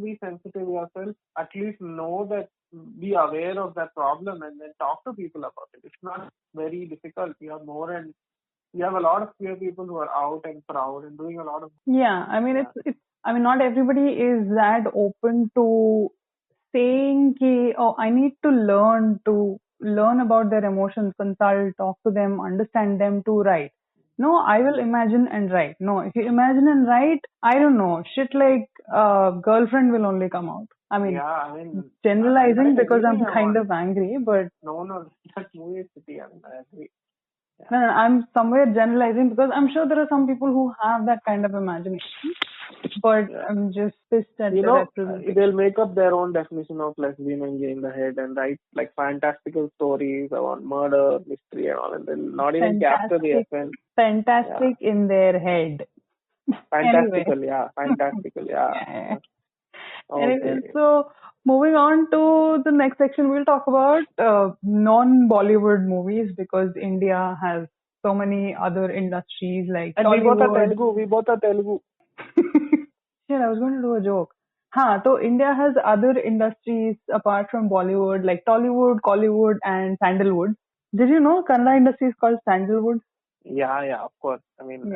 be sensitive yourself, at least know that, be aware of that problem and then talk to people about it. It's not very difficult. You have a lot of queer people who are out and proud and doing a lot of. Yeah, I mean, it's not everybody is that open to saying, I need to learn about their emotions, consult, talk to them, understand them to write. No, I will imagine and write. No, if you imagine and write, I don't know, shit like girlfriend will only come out. I mean, generalizing because I'm kind of angry, but no, that's movie city. I agree. Yeah. No, I'm somewhere generalizing because I'm sure there are some people who have that kind of imagination, but I'm just pissed at the representation. They'll make up their own definition of lesbian and gay in the head and write like fantastical stories about murder, mystery and all, and they'll not even capture the essence. Fantastic in their head. Fantastical, fantastical, yeah. Okay. Anyway, so moving on to the next section, we'll talk about non-Bollywood movies because India has so many other industries like and Tollywood. We both are Telugu. Shit, I was going to do a joke. So India has other industries apart from Bollywood like Tollywood, Collywood and Sandalwood. Did you know Kannada industry is called Sandalwood? Yeah, of course. I mean,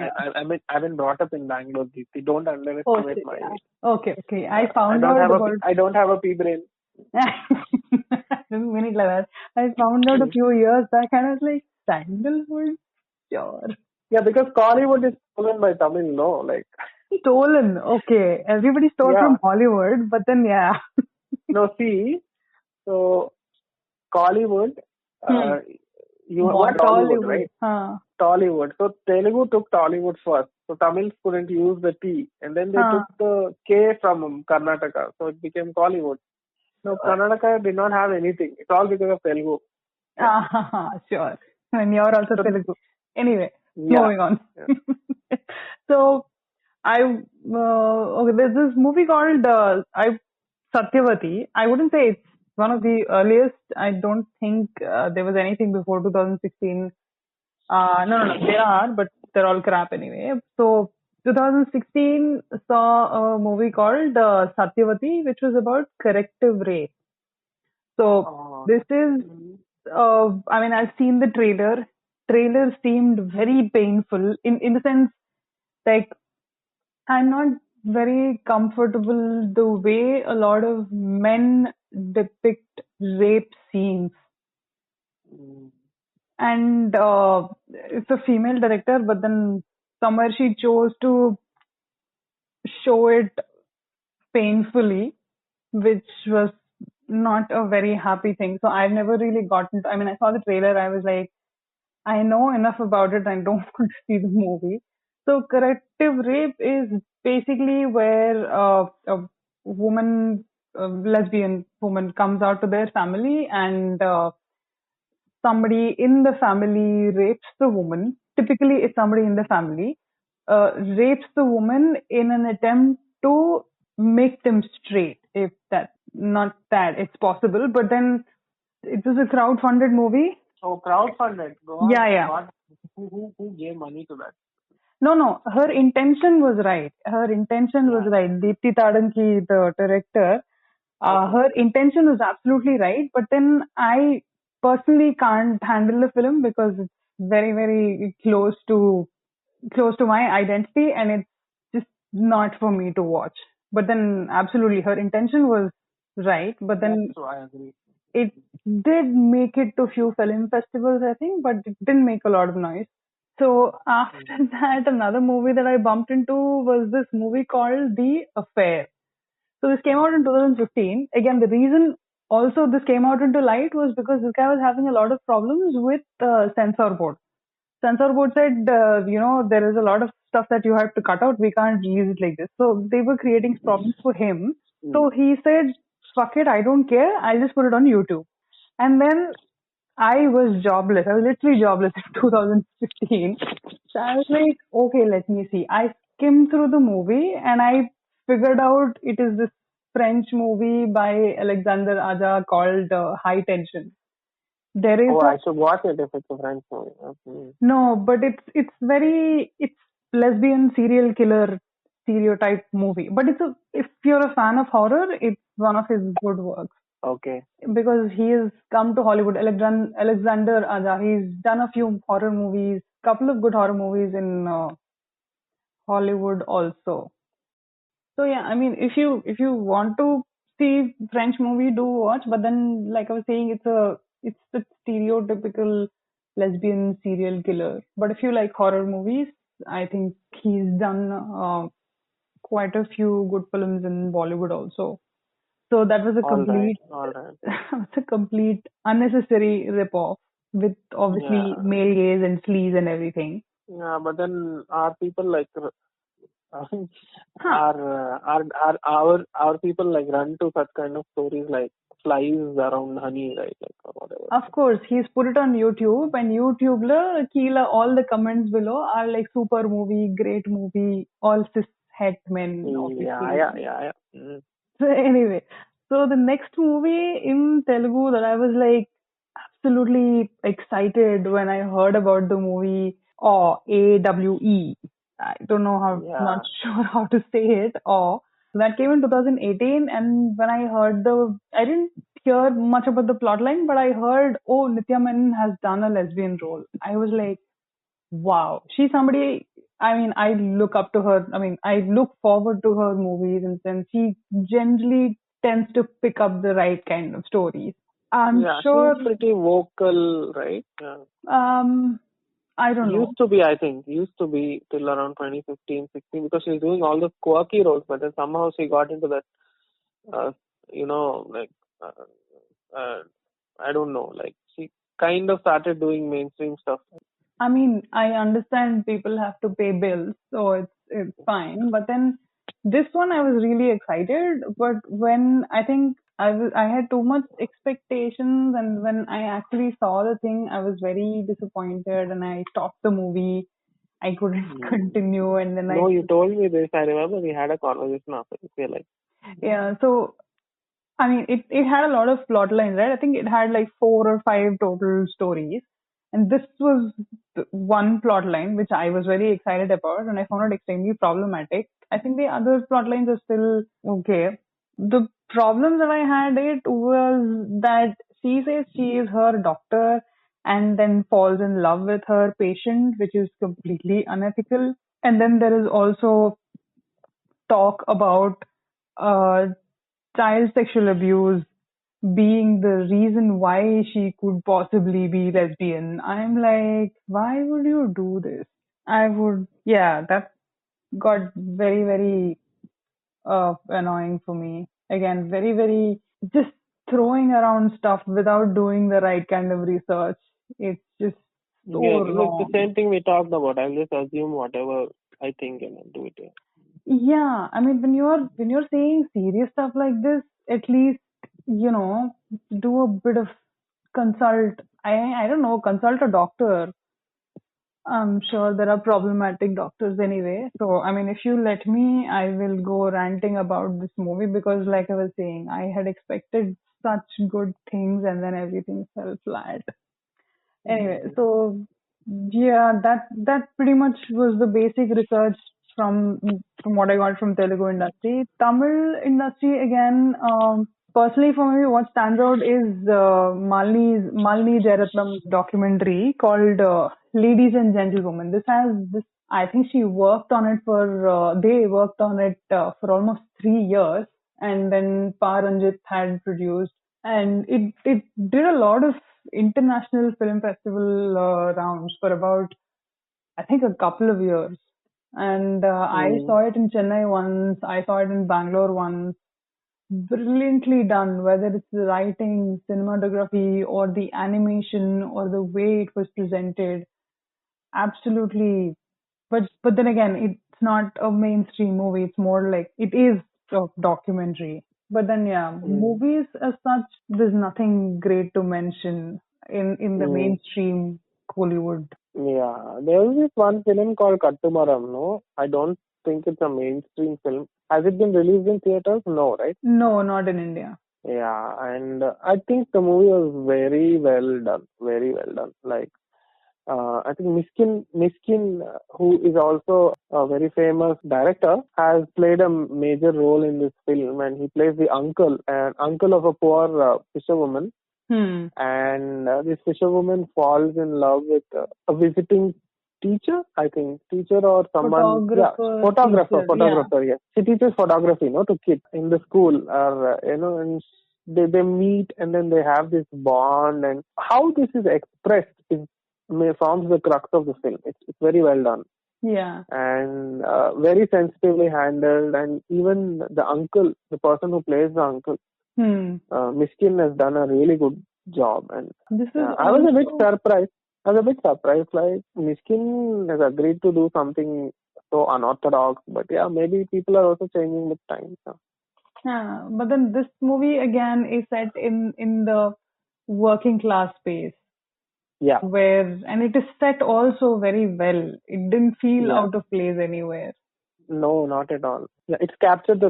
I've been brought up in Bangalore. You don't underestimate my. Okay. I found out about. I don't have a pea brain. Didn't mean it like that. I found out a few years back, and I was like, Sandalwood, sure. Yeah, because Collywood is stolen by Tamil, no, like. Stolen. Okay. Everybody stole Yeah. from Hollywood, but then yeah. No, see, so Collywood, Hmm. what What Tollywood, Hollywood? right? Huh. Tollywood. So Telugu took Tollywood first. So Tamils couldn't use the T, and then they Huh. took the K from Karnataka, so it became Collywood. No, Karnataka did not have anything. It's all because of Telugu. Yeah. Sure. And you're also So Telugu. Anyway, yeah. moving on. Yeah. So okay, there's this movie called Satyavati. I wouldn't say it's one of the earliest. I don't think there was anything before 2016. No, there are, but they're all crap anyway. So 2016 saw a movie called Satyavati, which was about corrective rape. So Oh, this is, I mean, I've seen the trailer. Trailer seemed very painful in the sense, like, I'm not very comfortable the way a lot of men depict rape scenes. mm, And it's a female director, but then somewhere she chose to show it painfully, which was not a very happy thing. So I've never really gotten. I mean, I saw the trailer. I was like, I know enough about it. I don't want to see the movie. So corrective rape is basically where a woman, a lesbian woman, comes out to their family and somebody in the family rapes the woman. Typically, it's somebody in the family rapes the woman in an attempt to make them straight. If that, not that it's possible, but then it was a crowd-funded movie. oh, crowdfunded. God, Yeah, yeah. God, who gave money to that? No, no, her intention was right. Her intention was Yeah. right. Deepti Tadanki, the director, Okay. her intention was absolutely right. But then I personally can't handle the film because it's very, very close to my identity, and it's just not for me to watch. But then, absolutely, her intention was right. But That's then true. I agree. it did make it to few film festivals, I think, but it didn't make a lot of noise. So after Mm. that, another movie that I bumped into was this movie called The Affair. So this came out in 2015. Again, the reason also this came out into light was because this guy was having a lot of problems with censor board. Censor board said, there is a lot of stuff that you have to cut out. We can't release it like this. So they were creating problems for him. Mm. So he said, fuck it, I don't care. I'll just put it on YouTube. And then I was jobless. I was literally jobless in 2015. So I was like, okay, let me see. I skimmed through the movie and I figured out it is this French movie by Alexander Aja called High Tension. There is Oh, a I should watch it if it's a French movie. Okay. no, but it's lesbian serial killer stereotype movie. But if you're a fan of horror, it's one of his good works Okay. because he has come to Hollywood. Alexander Aja, he's done a few horror movies, couple of good horror movies in Hollywood also. So yeah, I mean, if you want to see French movie, do watch. But then, like I was saying, it's the stereotypical lesbian serial killer. But if you like horror movies, I think he's done quite a few good films in Bollywood also. So that was a All right. complete, All right. it's a complete unnecessary rip-off with obviously Yeah. male gaze and sleaze and everything. Yeah, but then are people like Huh. are our people like run to such kind of stories like flies around honey, right? Like or whatever. Of course, he's put it on YouTube, and YouTube la Keela, all the comments below are like super movie, great movie, all cis het men, Yeah, obviously. yeah, yeah, yeah. Mm. So anyway, so the next movie in Telugu that I was like absolutely excited when I heard about the movie, or AWE. I don't know how, not Yeah. sure how to say it, or that came in 2018. And when I heard I didn't hear much about the plotline, but I heard, oh, Nitya Menon has done a lesbian role. I was like, wow, she's somebody. I mean, I look up to her. I mean, I look forward to her movies, and then she generally tends to pick up the right kind of stories. I'm Yeah, she's sure. pretty vocal, right? Yeah. Um, I don't know. Used to be till around 2015, 16, because she's doing all the quirky roles, but then somehow she got into that, uh, like, uh, uh, I don't know, like she kind of started doing mainstream stuff. I mean, I understand people have to pay bills, so it's fine. But then this one, I was really excited. But when I think I had too much expectations, and when I actually saw the thing, I was very disappointed, and I stopped the movie. I couldn't continue, and then No, you told me this. I remember we had a conversation after this. You're like, yeah. So I mean, it had a lot of plot lines, right? I think it had like 4 or 5 total stories. And this was one plot line, which I was very excited about, and I found it extremely problematic. I think the other plot lines are still okay. The problem that I had it was that she says she is her doctor and then falls in love with her patient, which is completely unethical. And then there is also talk about uh, child sexual abuse being the reason why she could possibly be lesbian. I'm like, why would you do this? I would, yeah, that got very, very annoying for me. Again, very, very just throwing around stuff without doing the right kind of research. It's just so yeah, it's the wrong. same thing we talked about. I'll just assume whatever I think and then do it. Yeah. Yeah, I mean, when you're saying serious stuff like this, at least do a bit of consult. I don't know, consult a doctor. I'm sure there are problematic doctors anyway. So I mean, if you let me, I will go ranting about this movie because, like I was saying, I had expected such good things and then everything fell flat. Anyway, so yeah, that pretty much was the basic research from from what I got from Telugu industry. Tamil industry again. Personally, for me, what stands out is Malini Jayaratnam's documentary called "Ladies and Gentlewomen." This has this. I think she worked on it for. They worked on it for almost 3 years, and then Pa Ranjit had produced and it did a lot of international film festival rounds for about I think a couple of years. And I saw it in Chennai once, I saw it in Bangalore once. Brilliantly done, whether it's the writing, cinematography, or the animation, or the way it was presented. Absolutely. But then again, it's not a mainstream movie. It's more like it is a documentary. But then yeah, movies as such, there's nothing great to mention in the mainstream Hollywood. Yeah, there was this one film called Kattumaram, no? I don't think it's a mainstream film. Has it been released in theaters? No, right? No, not in India. Yeah, and I think the movie was very well done. Very well done. Like, I think Miskin, who is also a very famous director, has played a major role in this film, and he plays the uncle of a poor fisherwoman. And this fisherwoman falls in love with a visiting teacher, I think, teacher or someone. Photographer. Yes, she teaches photography, to kids in the school, or and they meet and then they have this bond, and how this is expressed forms the crux of the film. It's very well done. Yeah. And very sensitively handled, and even the uncle, the person who plays the uncle, Miskin has done a really good job, and I was a bit surprised. Like Miskin has agreed to do something so unorthodox, but yeah, maybe people are also changing with time. So. Yeah, but then this movie again is set in the working class space. Yeah. And it is set also very well. It didn't feel out of place anywhere. No, not at all. Yeah, it's captured the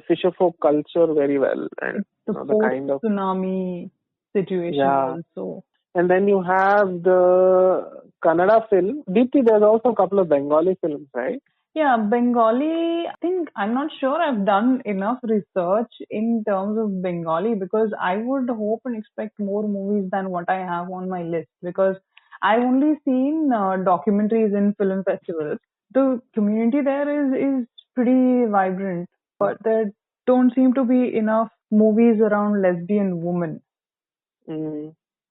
fisher folk culture very well, and it's the kind of tsunami situation also. And then you have the Kannada film. Deepti, there's also a couple of Bengali films, right? Yeah, Bengali, I think I'm not sure I've done enough research in terms of Bengali because I would hope and expect more movies than what I have on my list because I've only seen documentaries in film festivals. The community there is pretty vibrant, but there don't seem to be enough movies around lesbian women.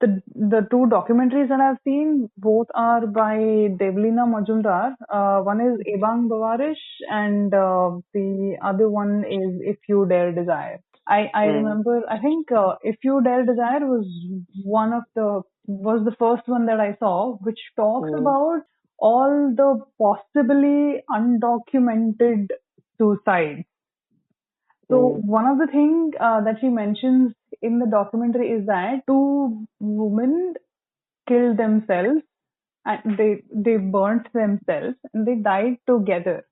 the two documentaries that I've seen, both are by Devlina Majumdar. One is Ebang Bawarish, and the other one is If You Dare Desire. I remember, I think If You Dare Desire was the first one that I saw, which talks about all the possibly undocumented suicides. So one of the things that she mentions in the documentary is that two women killed themselves and they burnt themselves and they died together.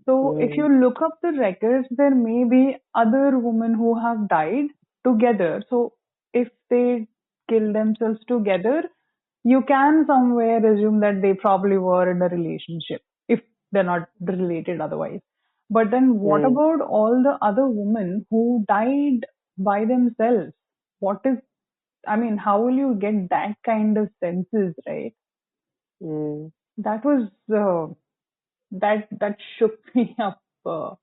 So if you look up the records, there may be other women who have died together. So if they kill themselves together, you can somewhere assume that they probably were in a relationship if they're not related otherwise. But then what about all the other women who died by themselves? What is, I mean, how will you get that kind of senses, right? That was, that shook me up a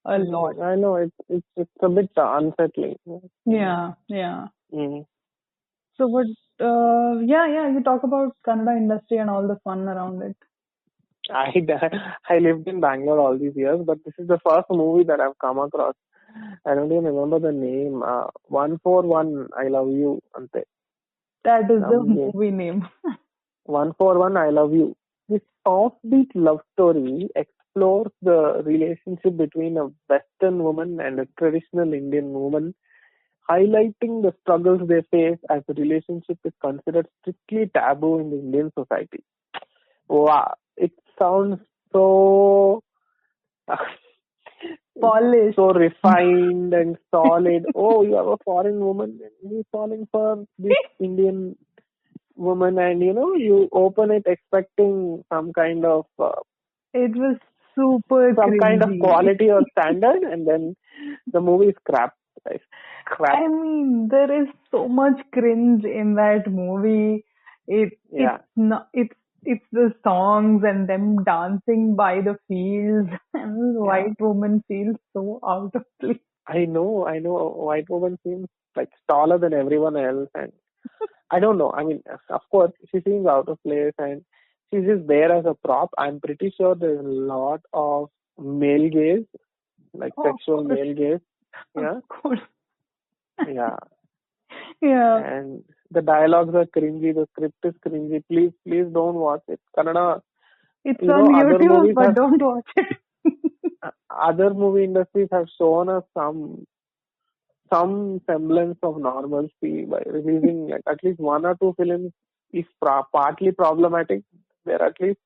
lot. I know it's a bit unsettling. Yeah, yeah. Mm. So what, yeah, you talk about Kannada industry and all the fun around it. I lived in Bangalore all these years, but this is the first movie that I've come across. I don't even remember the name. 141 I Love You ante. That is the movie name. 141 I Love You. This offbeat love story explores the relationship between a Western woman and a traditional Indian woman, highlighting the struggles they face as the relationship is considered strictly taboo in the Indian society. Wow, it sounds so polished, so refined and solid. Oh, you have a foreign woman and you're falling for this Indian woman, and you open it expecting some kind of it was super some cringy. kind of quality or standard, and then the movie is crap. Crap. I mean, there is so much cringe in that movie. It's not, it's the songs and them dancing by the fields, and the white woman feels so out of place. I know. A white woman seems like taller than everyone else, and I don't know. I mean, of course, she seems out of place, and she's just there as a prop. I'm pretty sure there's a lot of male gaze, like sexual male gaze. Yeah. Of course. Yeah. Yeah. And the dialogues are cringy. The script is cringy. Please don't watch it. Kannada. It's on YouTube, but don't watch it. Other movie industries have shown us some semblance of normalcy by releasing like at least one or two films. If partly problematic, they're at least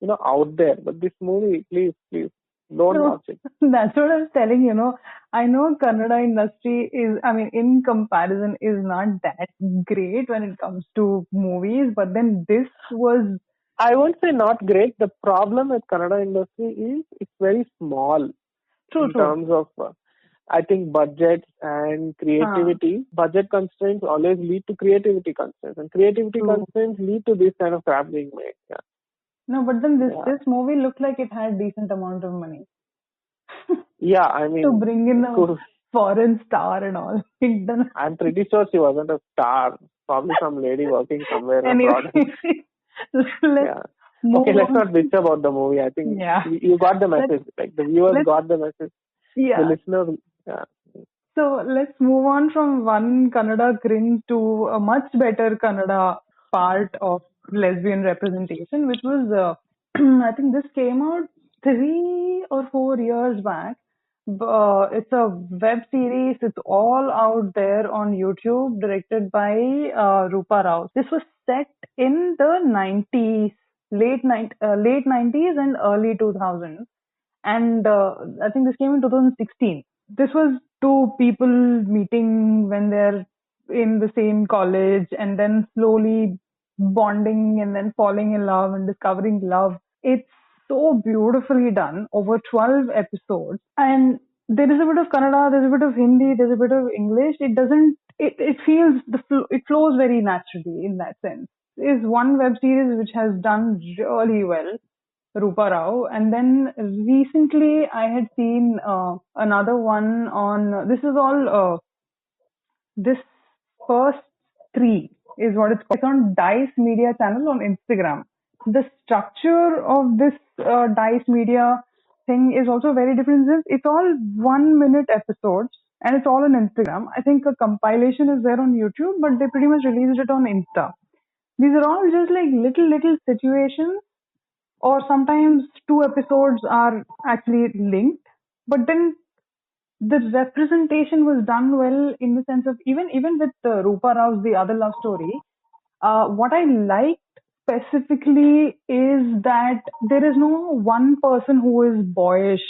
out there. But this movie, please don't watch it. That's what I was telling you. I know Kannada industry is, I mean, in comparison, is not that great when it comes to movies. But then this was, I won't say not great. The problem with Kannada industry is it's very small in terms of. I think budgets and creativity. Budget constraints always lead to creativity constraints, and creativity constraints lead to this kind of crap being made. Yeah. No, but then this movie looked like it had decent amount of money. Yeah, I mean, to bring in a foreign star and all. I'm pretty sure she wasn't a star. Probably some lady working somewhere abroad. Okay, let's not bitch about the movie. I think you got the message. Like the viewers got the message. Yeah. The listeners. Yeah. So let's move on from one Kannada cringe to a much better Kannada part of lesbian representation, which was, I think this came out 3 or 4 years back. It's a web series. It's all out there on YouTube, directed by Rupa Rao. This was set in the 90s, late 90s and early 2000s. And I think this came in 2016. This was two people meeting when they're in the same college and then slowly bonding and then falling in love and discovering love. It's so beautifully done over 12 episodes. And there is a bit of Kannada, there's a bit of Hindi, there's a bit of English. It feels, it flows very naturally in that sense. Is one web series which has done really well. Rupa Rao. And then recently I had seen another one on, this is all, this first 3 is what it's called. It's on Dice Media channel on Instagram. The structure of this Dice Media thing is also very different. It's all 1 minute episodes and it's all on Instagram. I think a compilation is there on YouTube, but they pretty much released it on Insta. These are all just like little situations, or sometimes two episodes are actually linked, but then the representation was done well in the sense of even with Rupa Rao's The Other Love Story. What I liked specifically is that there is no one person who is boyish,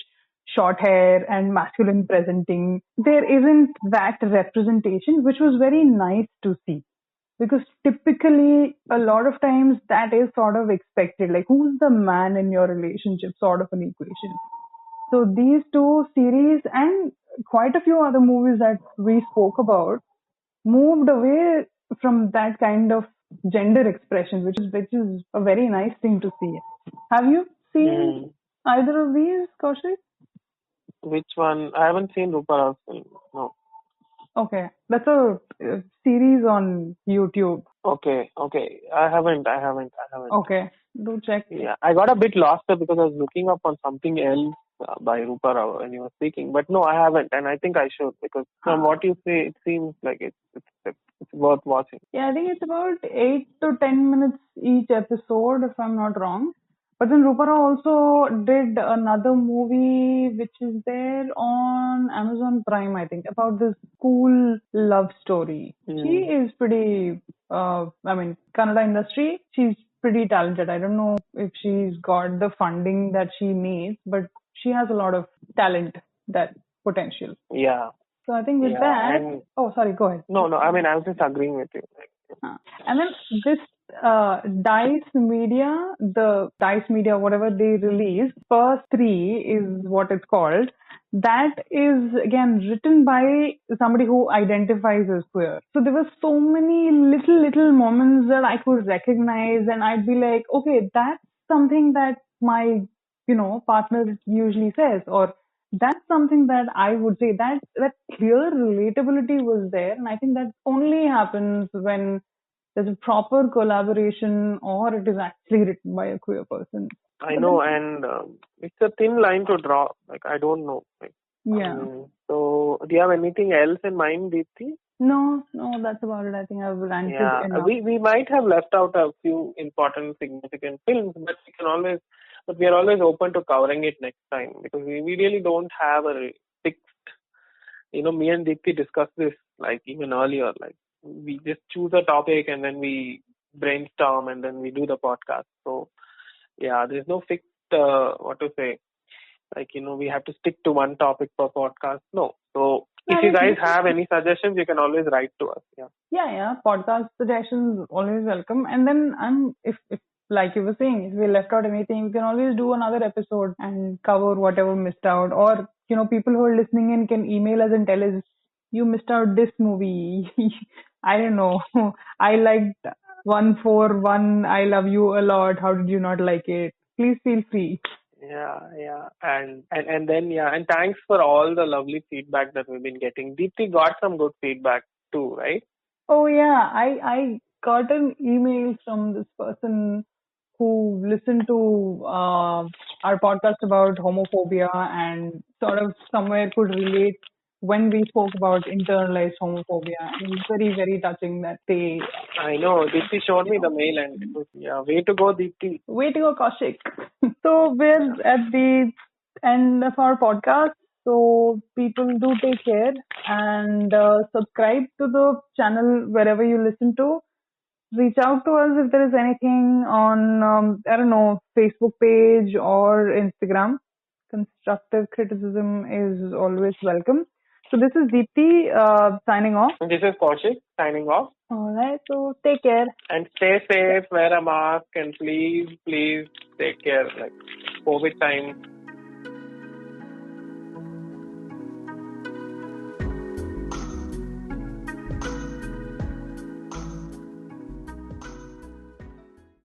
short hair, and masculine presenting. There isn't that representation, which was very nice to see. Because typically, a lot of times that is sort of expected. Like, who's the man in your relationship, sort of an equation. So these two series and quite a few other movies that we spoke about moved away from that kind of gender expression, which is a very nice thing to see. Have you seen either of these, Kaushik? Which one? I haven't seen Rupa Rao's film. No. Okay, that's a series on YouTube. Okay. I haven't. Okay, do check. Yeah, I got a bit lost there because I was looking up on something else by Rupa Rao when you were speaking. But no, I haven't, and I think I should because from what you say, it seems like it's worth watching. Yeah, I think it's about 8 to 10 minutes each episode, if I'm not wrong. But then Rupa Rao also did another movie which is there on Amazon Prime, I think, about this cool love story. She is pretty, Kannada industry, she's pretty talented. I don't know if she's got the funding that she needs, but she has a lot of talent, that potential. Yeah. So I think with that, sorry, go ahead. No, I mean, I was just agreeing with you. And then this Dice Media, whatever they released, first 3 is what it's called. That is again written by somebody who identifies as queer. So there were so many little moments that I could recognize, and I'd be like, okay, that's something that my partner usually says, or that's something that I would say. That clear relatability was there, and I think that only happens when there's a proper collaboration or it is actually written by a queer person. I know, and it's a thin line to draw. Like, I don't know. So, do you have anything else in mind, Deepthi? No, that's about it. I think I've ranted enough. We might have left out a few important, significant films, but we are always open to covering it next time because we really don't have a fixed. Me and Deepthi discussed this like even earlier. Like, we just choose a topic and then we brainstorm and then we do the podcast. So, yeah, there's no fixed, we have to stick to one topic per podcast. No. So, if you guys have any suggestions, you can always write to us. Yeah. Podcast suggestions always welcome. And then if like you were saying, if we left out anything, we can always do another episode and cover whatever missed out. Or, people who are listening in can email us and tell us, you missed out this movie. I don't know. I liked 141. I love you a lot. How did you not like it? Please feel free. Yeah. And thanks for all the lovely feedback that we've been getting. Deepthi got some good feedback too, right? Oh yeah, I got an email from this person who listened to our podcast about homophobia and sort of somewhere could relate when we spoke about internalized homophobia. And it's very, very touching that they... I know. Deepthi showed me the mail and it was, way to go, Deepthi. Way to go, Kaushik. So we're at the end of our podcast. So people do take care and subscribe to the channel wherever you listen to. Reach out to us if there is anything on, Facebook page or Instagram. Constructive criticism is always welcome. So this is Deepthi signing off. This is Kaushik signing off. All right. So take care. And stay safe, wear a mask, and please take care. Like, COVID time.